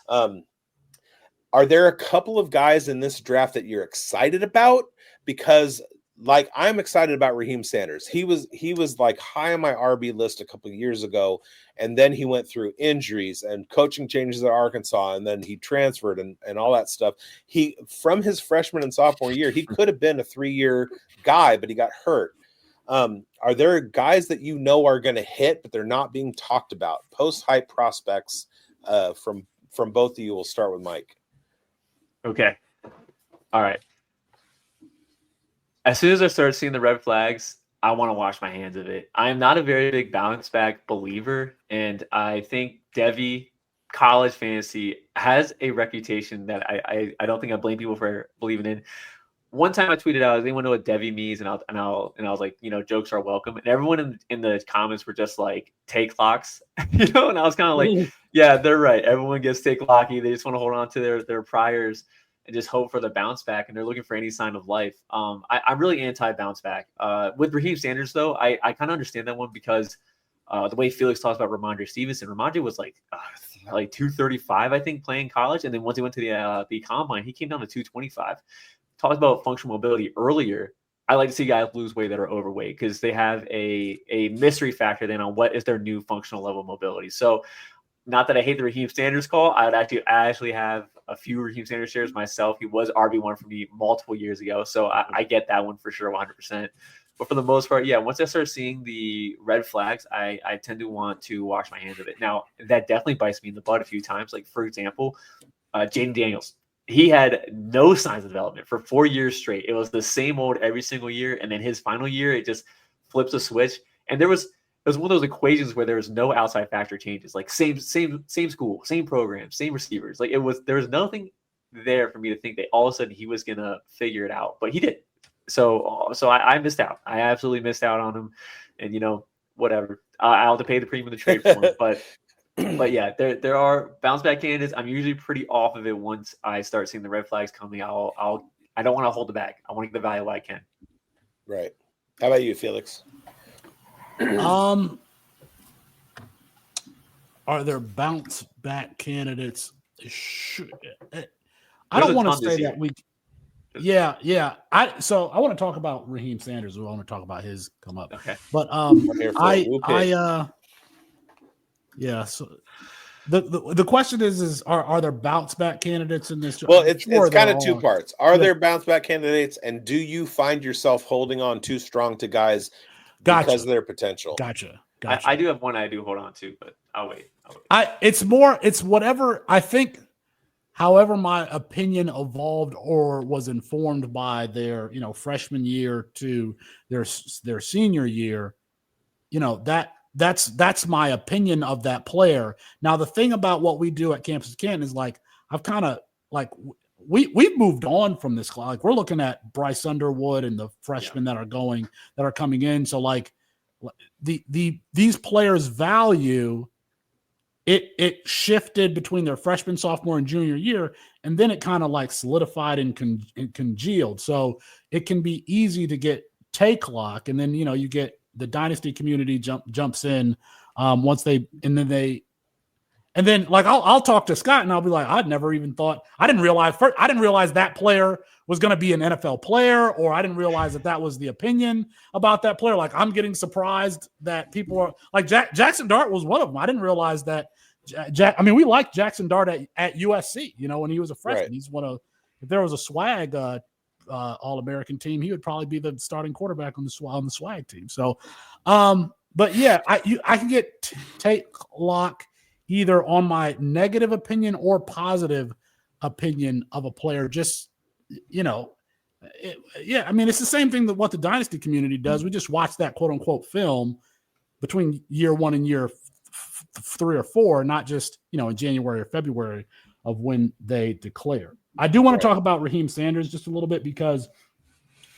Are there a couple of guys in this draft that you're excited about? Because like I'm excited about Raheim Sanders. He was like high on my RB list a couple of years ago, and then he went through injuries and coaching changes at Arkansas, and then he transferred and all that stuff. He, from his freshman and sophomore year, he could have been a 3-year guy, but he got hurt. Are there guys that you know are going to hit, but they're not being talked about? Post-hype prospects from both of you. We'll start with Mike. Okay. All right. As soon as I start seeing the red flags, I want to wash my hands of it. I am not a very big bounce back believer, and I think Devy college fantasy has a reputation that I don't think I blame people for believing in. One time I tweeted out, "Does anyone know what Devy means?" And I was like, jokes are welcome. And everyone in the comments were just like, "Take locks," And I was kind of like, "Yeah, they're right. Everyone gets take locky. They just want to hold on to their priors and just hope for the bounce back, and they're looking for any sign of life." I'm really anti bounce back. With Raheim Sanders, though, I kind of understand that one because the way Felix talks about Ramondre Stevenson, Ramondre was like 235, I think, playing college, and then once he went to the combine, he came down to 225. Talked about functional mobility earlier. I like to see guys lose weight that are overweight because they have a mystery factor then on what is their new functional level of mobility. So, not that I hate the Raheim Sanders call. I actually have a few Raheim Sanders shares myself. He was RB1 for me multiple years ago. So I get that one for sure, 100%. But for the most part, yeah, once I start seeing the red flags, I tend to want to wash my hands of it. Now, that definitely bites me in the butt a few times. Like, for example, Jaden Daniels. He had no signs of development for 4 years straight. It was the same old every single year. And then his final year, it just flips a switch. And it was one of those equations where there was no outside factor changes, like same school, same program, same receivers. Like there was nothing there for me to think that all of a sudden he was going to figure it out, but he did. So I missed out. I absolutely missed out on him, and whatever. I'll have to pay the premium of the trade for him. But yeah, there are bounce back candidates. I'm usually pretty off of it once I start seeing the red flags coming. I don't want to hold it back. I want to get the value while I can. Right. How about you, Felix? Are there bounce back candidates? I don't want to say that we. Yeah. I want to talk about Raheim Sanders. We want to talk about his come up. Okay. But yeah. So the question is are there bounce back candidates in this? Well, it's kind of two parts. Are there bounce back candidates, and do you find yourself holding on too strong to guys because of their potential? Gotcha. I do have one I do hold on to, but I'll wait. It's whatever I think. However, my opinion evolved or was informed by their, freshman year to their senior year, that's my opinion of that player. Now, the thing about what we do at Campus Canton is like I've kind of like we've moved on from this class. Like we're looking at Bryce Underwood and the freshmen that are coming in. So like these players' value it shifted between their freshman, sophomore, and junior year, and then it kind of like solidified and congealed. So it can be easy to get take lock, and then you get the dynasty community jumps in once they and then like I'll talk to Scott and I'll be like, I didn't realize that player was going to be an NFL player, or I didn't realize that was the opinion about that player. Like I'm getting surprised that people are like Jackson Dart was one of them. I didn't realize that. We liked Jackson Dart at USC. When he was a freshman, right. He's if there was a swag All-American team, he would probably be the starting quarterback on the swag team. So, but yeah, I can get take lock either on my negative opinion or positive opinion of a player. Just it's the same thing that what the dynasty community does. We just watch that quote unquote film between year 1 and year 3 or 4, not just in January or February of when they declare. I do want to talk about Raheim Sanders just a little bit because,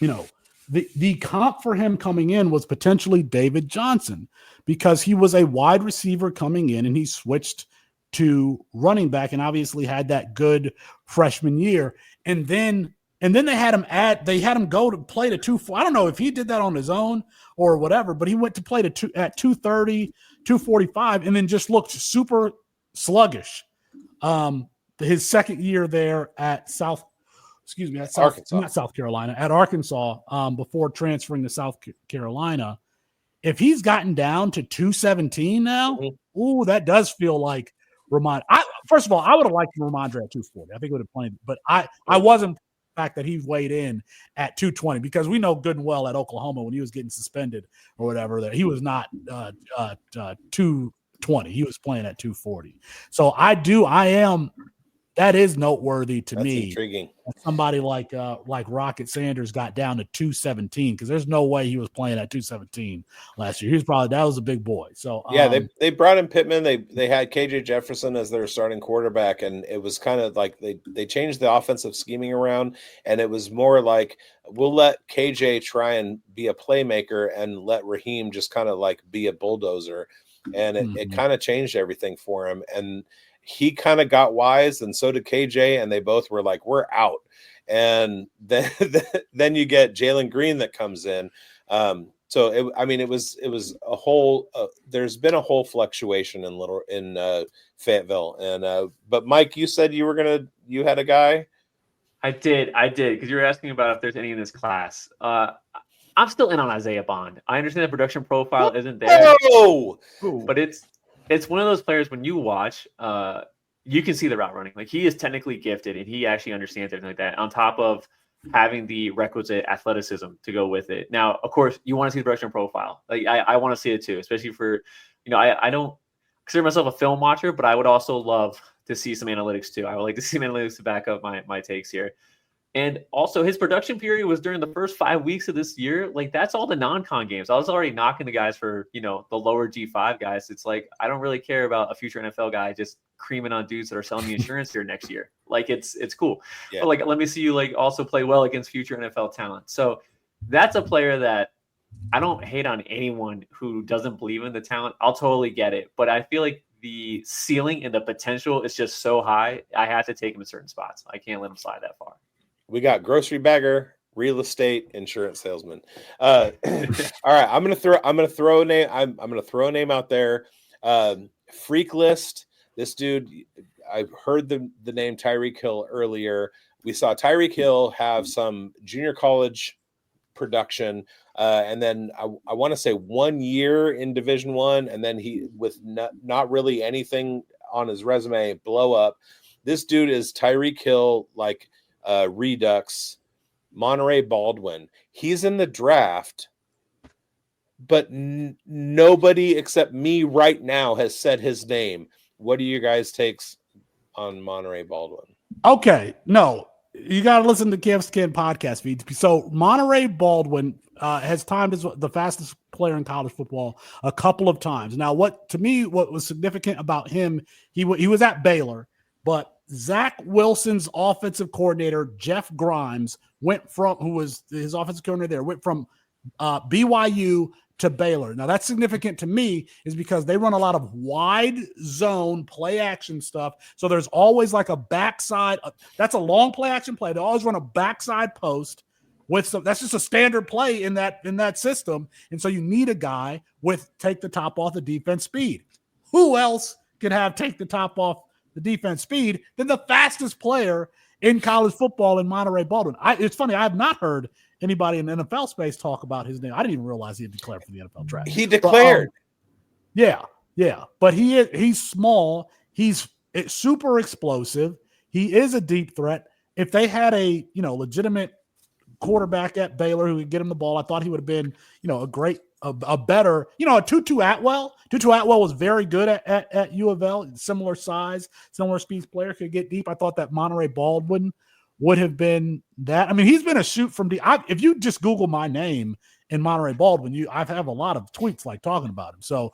the comp for him coming in was potentially David Johnson because he was a wide receiver coming in and he switched to running back and obviously had that good freshman year. And then they had him go to play to 240. I don't know if he did that on his own or whatever, but he went to play at 230, 245, and then just looked super sluggish. His second year there at Arkansas, before transferring to South Carolina. If he's gotten down to 217 now, that does feel like Ramondre. First of all, I would have liked Ramondre at 240. I think it would have played, but I wasn't the fact that he weighed in at 220 because we know good and well at Oklahoma when he was getting suspended or whatever that he was not 220. He was playing at 240. So that is noteworthy to me. Intriguing. Somebody like Rocket Sanders got down to 217 because there's no way he was playing at 217 last year. That was a big boy. So they brought in Pittman. They had KJ Jefferson as their starting quarterback, and it was kind of like they changed the offensive scheming around, and it was more like we'll let KJ try and be a playmaker and let Raheim just kind of like be a bulldozer, and it kind of changed everything for him. And he kind of got wise, and so did KJ, and they both were like, we're out. And then you get Jalen Green that comes in. So it was a whole. There's been a whole fluctuation in Fayetteville, and but Mike, you said you had a guy. I did because you were asking about if there's any in this class. I'm still in on Isaiah Bond. I understand the production profile isn't there, but it's one of those players when you watch, you can see the route running. Like he is technically gifted and he actually understands everything like that. On top of having the requisite athleticism to go with it. Now, of course, you want to see the production profile. Like I want to see it too, especially for, I don't consider myself a film watcher, but I would also love to see some analytics too. I would like to see some analytics to back up my takes here. And also his production period was during the first 5 weeks of this year. Like that's all the non-con games. I was already knocking the guys for, the lower G5 guys. It's like, I don't really care about a future NFL guy just creaming on dudes that are selling me insurance here next year. Like it's cool. Yeah. But like, let me see you like also play well against future NFL talent. So that's a player that I don't hate on anyone who doesn't believe in the talent. I'll totally get it. But I feel like the ceiling and the potential is just so high. I have to take him in certain spots. I can't let him slide that far. We got grocery bagger, real estate, insurance salesman. All right, I'm gonna throw a name. I'm gonna throw a name out there. Freak list. This dude, I heard the name Tyreek Hill earlier. We saw Tyreek Hill have some junior college production, and then I want to say 1 year in Division I, and then he with not really anything on his resume, blow up. This dude is Tyreek Hill, like. Redux, Monterey Baldwin. He's in the draft, but nobody except me right now has said his name. What do you guys takes on Monterey Baldwin? Okay, no, You got to listen to Cam's Skin podcast feed. So Monterey Baldwin has timed as the fastest player in college football a couple of times. Now, what was significant about him, he was at Baylor, but Zach Wilson's offensive coordinator, Jeff Grimes, who was his offensive coordinator there, went from BYU to Baylor. Now, that's significant to me is because they run a lot of wide zone play action stuff. So there's always like a backside. That's a long play action play. They always run a backside post with some. That's just a standard play in that system. And so you need a guy with take the top off the defense speed. Who else could have take the top off the defense speed than the fastest player in college football in Monterey Baldwin? It's funny. I have not heard anybody in the NFL space talk about his name. I didn't even realize he had declared for the NFL draft. He declared. But, yeah. But he's small. He's super explosive. He is a deep threat. If they had a legitimate quarterback at Baylor who could get him the ball, I thought he would have been a better a Tutu Atwell. Tutu Atwell was very good at U of L. Similar size, similar speed player, could get deep. I thought that Monterey Baldwin would have been that. I mean, he's been a shoot from deep. If you just Google my name in Monterey Baldwin, I have a lot of tweets like talking about him. So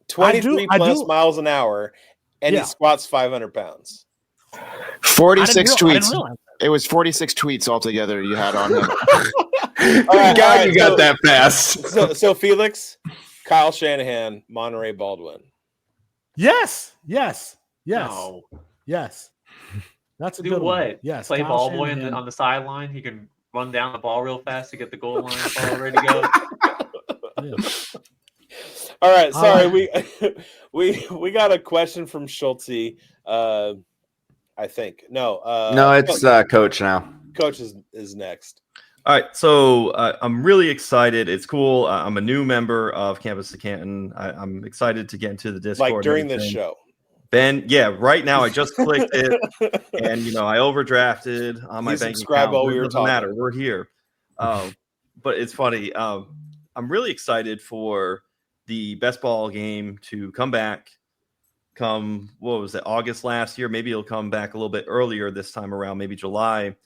23 plus miles an hour, and he squats 500 pounds. 46 tweets. It was 46 tweets altogether you had on him. All right, you got that fast. So Felix, Kyle Shanahan, Monterey Baldwin. Yes. No. Yes. That's a Do good what? one. Yes. Play Kyle ball boy Shanahan. on the sideline. He can run down the ball real fast to get the goal line ball ready to go. Yeah. All right. Sorry, we got a question from Schultzy. I think no, it's Coach now. Coach is next. All right, so I'm really excited. It's cool. I'm a new member of Campus to Canton. I'm excited to get into the Discord. Like during this show. Ben, right now I just clicked it, and I overdrafted on my bank account. While we were Doesn't talking. matter. We're here. But it's funny. I'm really excited for the best ball game to come back. What was it, August last year? Maybe it'll come back a little bit earlier this time around, maybe July.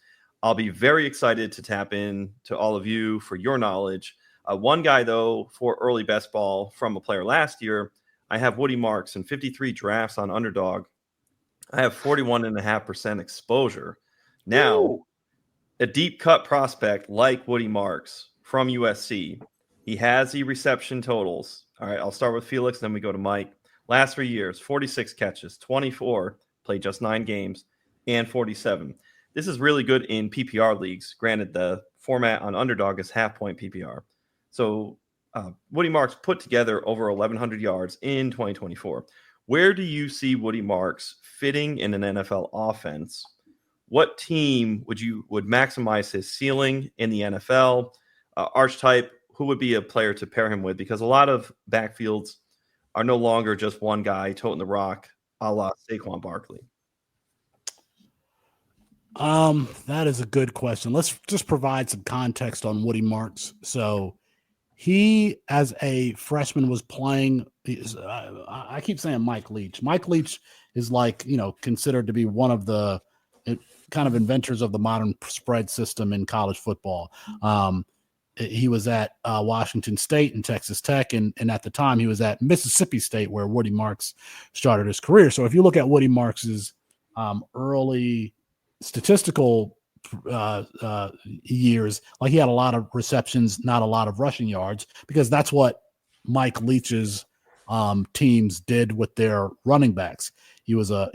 I'll be very excited to tap in to all of you for your knowledge. One guy, though, for early best ball from a player last year, I have Woody Marks in 53 drafts on Underdog. I have 41.5% exposure. Now, a deep cut prospect like Woody Marks from USC, he has the reception totals. All right, I'll start with Felix, then we go to Mike. Last 3 years, 46 catches, 24, played just 9 games, and 47. This is really good in PPR leagues. Granted, the format on Underdog is half-point PPR. So Woody Marks put together over 1,100 yards in 2024. Where do you see Woody Marks fitting in an NFL offense? What team would maximize his ceiling in the NFL? Archetype, who would be a player to pair him with? Because a lot of backfields are no longer just one guy toting the rock, a la Saquon Barkley. That is a good question. Let's just provide some context on Woody Marks. So he, as a freshman, was playing. I keep saying Mike Leach. Mike Leach is considered to be one of the kind of inventors of the modern spread system in college football. He was at Washington State and Texas Tech, and at the time he was at Mississippi State, where Woody Marks started his career. So if you look at Woody Marks's early statistical years, he had a lot of receptions, not a lot of rushing yards, because that's what Mike Leach's teams did with their running backs. He was a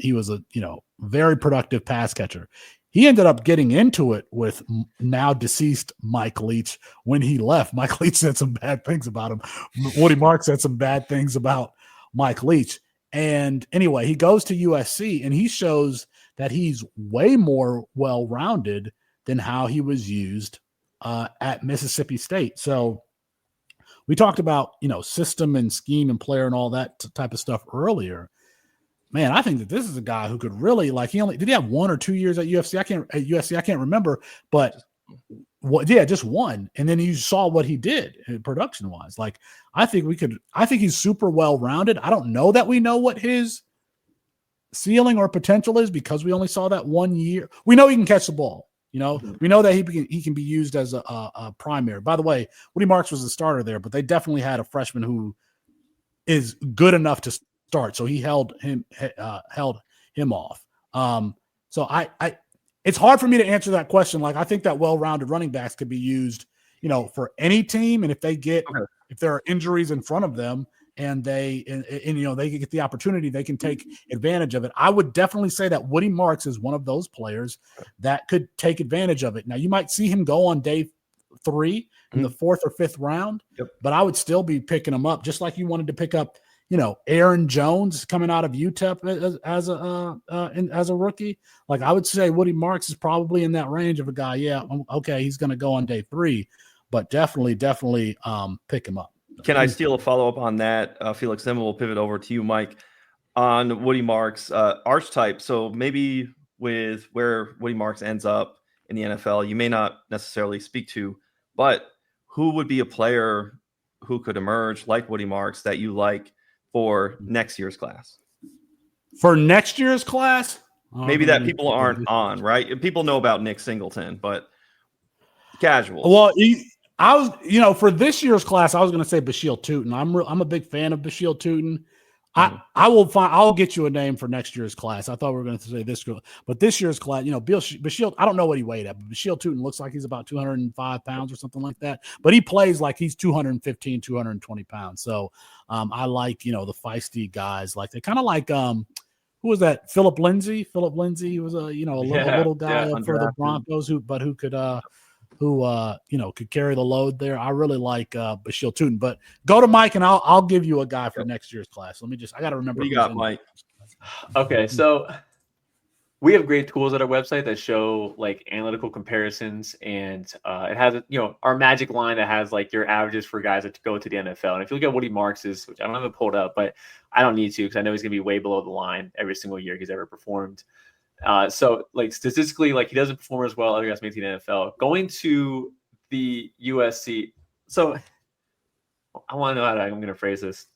very productive pass catcher. He ended up getting into it with now deceased Mike Leach when he left. Mike Leach said some bad things about him. Woody Marks said some bad things about Mike Leach. And anyway, he goes to USC and he shows that he's way more well-rounded than how he was used at Mississippi State. So we talked about, system and scheme and player and all that type of stuff earlier. Man, I think that this is a guy who could really did he have 1 or 2 years at USC? I can't remember, but just one. And then you saw what he did production wise. I think he's super well rounded. I don't know that we know what his ceiling or potential is, because we only saw that 1 year. We know he can catch the ball. You know, we know that he can be used as a primary. By the way, Woody Marks was the starter there, but they definitely had a freshman who is good enough to start. So he held him off. So I it's hard for me to answer that question. Like, I think that well-rounded running backs could be used, you know, for any team. And if they get, if there are injuries in front of them and they, you know, they can get the opportunity, they can take advantage of it. I would definitely say that Woody Marks is one of those players that could take advantage of it. Now, you might see him go on day 3 in the 4th or 5th round, but I would still be picking him up, just like you wanted to pick up, you know, Aaron Jones coming out of UTEP as a rookie. Like, I would say Woody Marks is probably in that range of a guy. Yeah, okay, he's going to go on day 3, but definitely pick him up. Can I steal a follow-up on that, Felix? Then we'll pivot over to you, Mike, on Woody Marks' archetype. So maybe with where Woody Marks ends up in the NFL, you may not necessarily speak to, but who would be a player who could emerge like Woody Marks that you like for next year's class? For next year's class? Maybe that people aren't on, right? People know about Nick Singleton, but casual. Well, I was, you know, for this year's class, I was going to say Bashil Tootin. I'm a big fan of Bashil Tootin. I'll get you a name for next year's class. I thought we were going to say this girl, but this year's class, you know, Bashil, I don't know what he weighed at, but Bashil Tootin looks like he's about 205 pounds or something like that, but he plays like he's 215, 220 pounds. So I like, you know, the feisty guys, like they kind of like, who was that? Philip Lindsay. He was a, you know, a little guy for the Broncos who could, you know, could carry the load there. I really like Bashil Tootin, but go to Mike and I'll give you a guy for next year's class. I got to remember. What you got, Mike? Okay, so we have great tools at our website that show like analytical comparisons, and it has, you know, our magic line that has like your averages for guys that go to the NFL. And if you look at Woody Marks's, which I don't have it pulled up, but I don't need to because I know he's going to be way below the line every single year he's ever performed. So like statistically, like he doesn't perform as well other guys make the NFL. Going to the USC. So I want to know how I'm going to phrase this.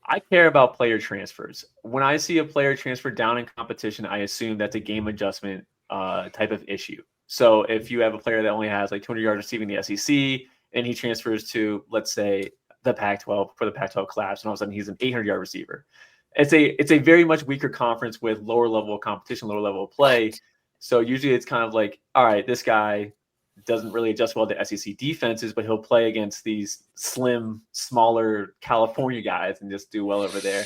I care about player transfers. When I see a player transfer down in competition, I assume that's a game adjustment type of issue. So if you have a player that only has like 200 yards receiving the SEC and he transfers to, let's say, the Pac-12 for the Pac-12 class, and all of a sudden he's an 800-yard receiver. It's a very much weaker conference with lower level of competition, lower level of play. So usually it's kind of like, all right, this guy doesn't really adjust well to SEC defenses, but he'll play against these slim, smaller California guys and just do well over there.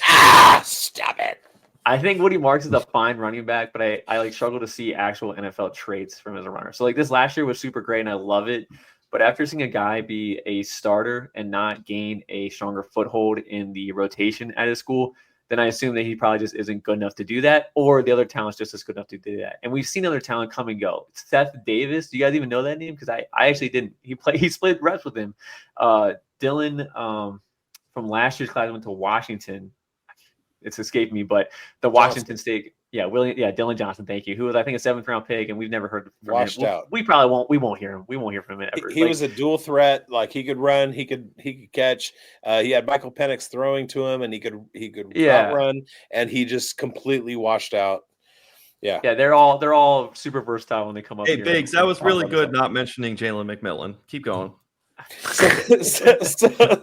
Stop it. I think Woody Marks is a fine running back, but I like struggle to see actual NFL traits from him as a runner. So like this last year was super great and I love it. But after seeing a guy be a starter and not gain a stronger foothold in the rotation at his school, then I assume that he probably just isn't good enough to do that, or the other talent's just as good enough to do that. And we've seen other talent come and go. Seth Davis, do you guys even know that name? Because I actually didn't. He split reps with him. Dylan from last year's class went to Washington. It's escaped me, but the Washington State, Dylan Johnson, thank you, who was I think a 7th round pick, and we've never heard from him. Out. We probably won't. We won't hear him. We won't hear from him ever. He was a dual threat. Like he could run, he could catch. He had Michael Penix throwing to him, and he could run, and he just completely washed out. Yeah, they're all super versatile when they come up. Hey, bigz, that was really good. Not mentioning Jalen McMillan. Keep going.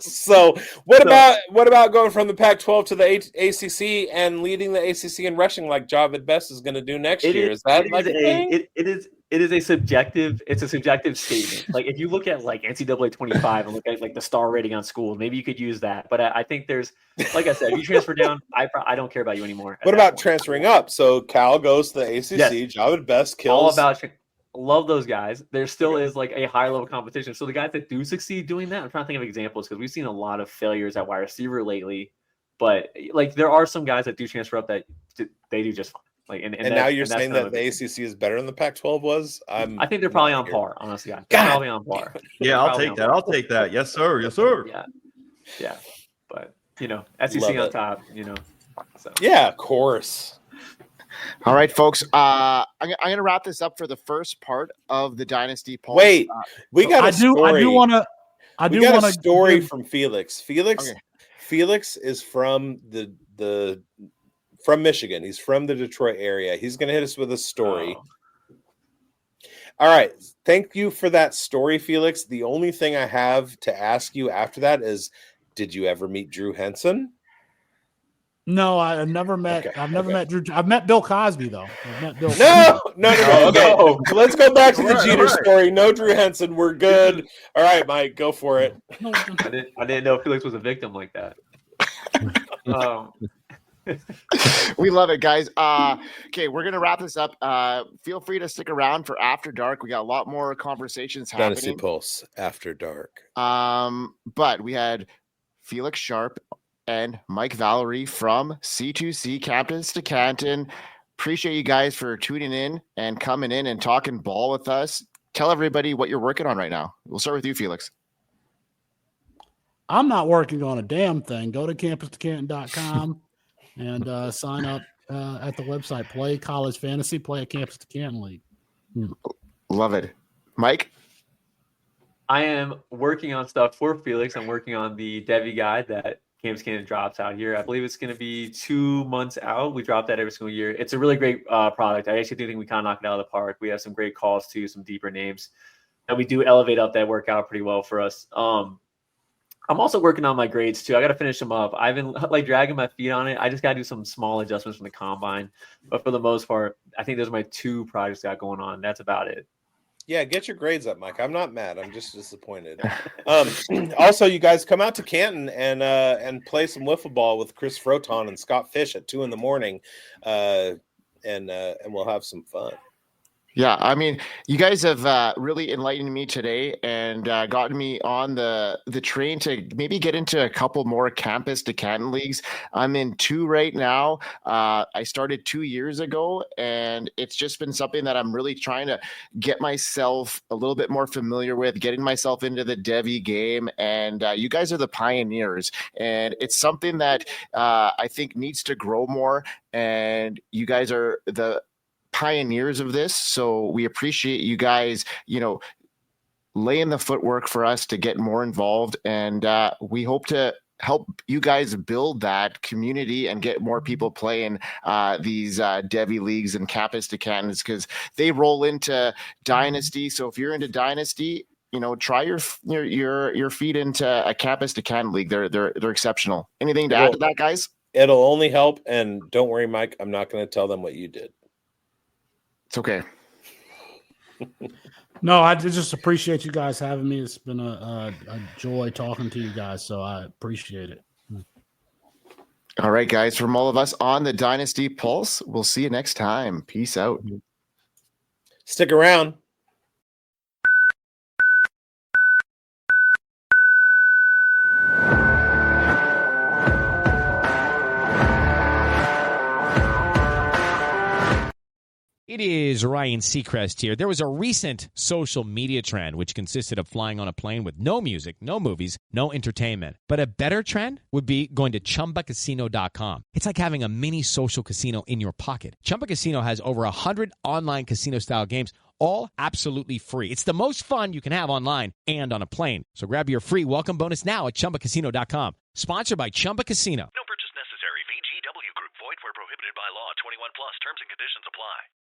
So what about going from the Pac-12 to the ACC and leading the ACC in rushing like Javid Best is going to do next year? Is that like a thing? It is a subjective statement. Like if you look at like NCAA 25 and look at like the star rating on schools, maybe you could use that. But I think there's, like I said, if you transfer down, I don't care about you anymore. What about transferring up? So Cal goes to the ACC. Yes. Javid Best kills. All about. Love those guys. There still is like a high level competition. So the guys that do succeed doing that, I'm trying to think of examples because we've seen a lot of failures at wide receiver lately. But like there are some guys that do transfer up that they do just fine. Like and now you're saying that the ACC is better than the Pac-12 was? I think they're probably on par. Honestly, guys, they're probably on par. Yeah, I'll take that. I'll take that. Yes, sir. Yes, sir. Yeah. But you know, SEC on top. You know. So. Yeah, of course. All right, folks. I'm going to wrap this up for the first part of the Dynasty Pulse. Wait, we got a story. I do want a story from Felix. Felix is from the from Michigan. He's from the Detroit area. He's going to hit us with a story. Oh. All right. Thank you for that story, Felix. The only thing I have to ask you after that is, did you ever meet Drew Henson? No, I've never met. Okay, I've never okay. met Drew. I've met Bill Cosby though. I've met Bill. No. Okay, no. let's go back to the All Jeter right. story. No Drew Henson. We're good. All right, Mike, go for it. I didn't know Felix was a victim like that. We love it, guys. Okay, we're gonna wrap this up. Feel free to stick around for After Dark. We got a lot more conversations Dynasty happening. Pulse After Dark. But we had Felix Sharpe and Mike Vallerie from C2C Campus to Canton. Appreciate you guys for tuning in and coming in and talking ball with us. Tell everybody what you're working on right now. We'll start with you, Felix. I'm not working on a damn thing. Go to campustocanton.com and sign up at the website. Play college fantasy. Play a Campus to Canton league. Love it. Mike? I am working on stuff for Felix. I'm working on the Devi guide that Campus Canton drops out here. I believe it's going to be 2 months out. We drop that every single year. It's a really great product. I actually do think we kind of knocked it out of the park. We have some great calls too, some deeper names, and we do elevate up that workout pretty well for us. I'm also working on my grades too. I got to finish them up. I've been like dragging my feet on it. I just got to do some small adjustments from the combine, but for the most part, I think those are my 2 projects I got going on. That's about it. Yeah, get your grades up, Mike. I'm not mad. I'm just disappointed. Also, you guys come out to Canton and play some wiffle ball with Chris Froton and Scott Fish at 2 a.m, and we'll have some fun. Yeah, I mean, you guys have really enlightened me today and gotten me on the train to maybe get into a couple more Campus to Canton leagues. I'm in 2 right now. I started 2 years ago, and it's just been something that I'm really trying to get myself a little bit more familiar with, getting myself into the Devi game. And you guys are the pioneers, and it's something that I think needs to grow more. And you guys are the pioneers of this, so we appreciate you guys, laying the footwork for us to get more involved, and we hope to help you guys build that community and get more people playing these Devi leagues and Campus to Cantons, because they roll into Dynasty. So if you're into Dynasty, try your feet into a Campus to Canton league. They're exceptional. Anything to add to that, guys? It'll only help, and don't worry, Mike, I'm not going to tell them what you did. It's okay. No, I just appreciate you guys having me. It's been a joy talking to you guys, so I appreciate it. All right, guys, from all of us on the Dynasty Pulse, we'll see you next time. Peace out. Stick around. It is Ryan Seacrest here. There was a recent social media trend which consisted of flying on a plane with no music, no movies, no entertainment. But a better trend would be going to ChumbaCasino.com. It's like having a mini social casino in your pocket. Chumba Casino has over 100 online casino-style games, all absolutely free. It's the most fun you can have online and on a plane. So grab your free welcome bonus now at ChumbaCasino.com. Sponsored by Chumba Casino. No purchase necessary. VGW Group. Void where prohibited by law. 21 plus. Terms and conditions apply.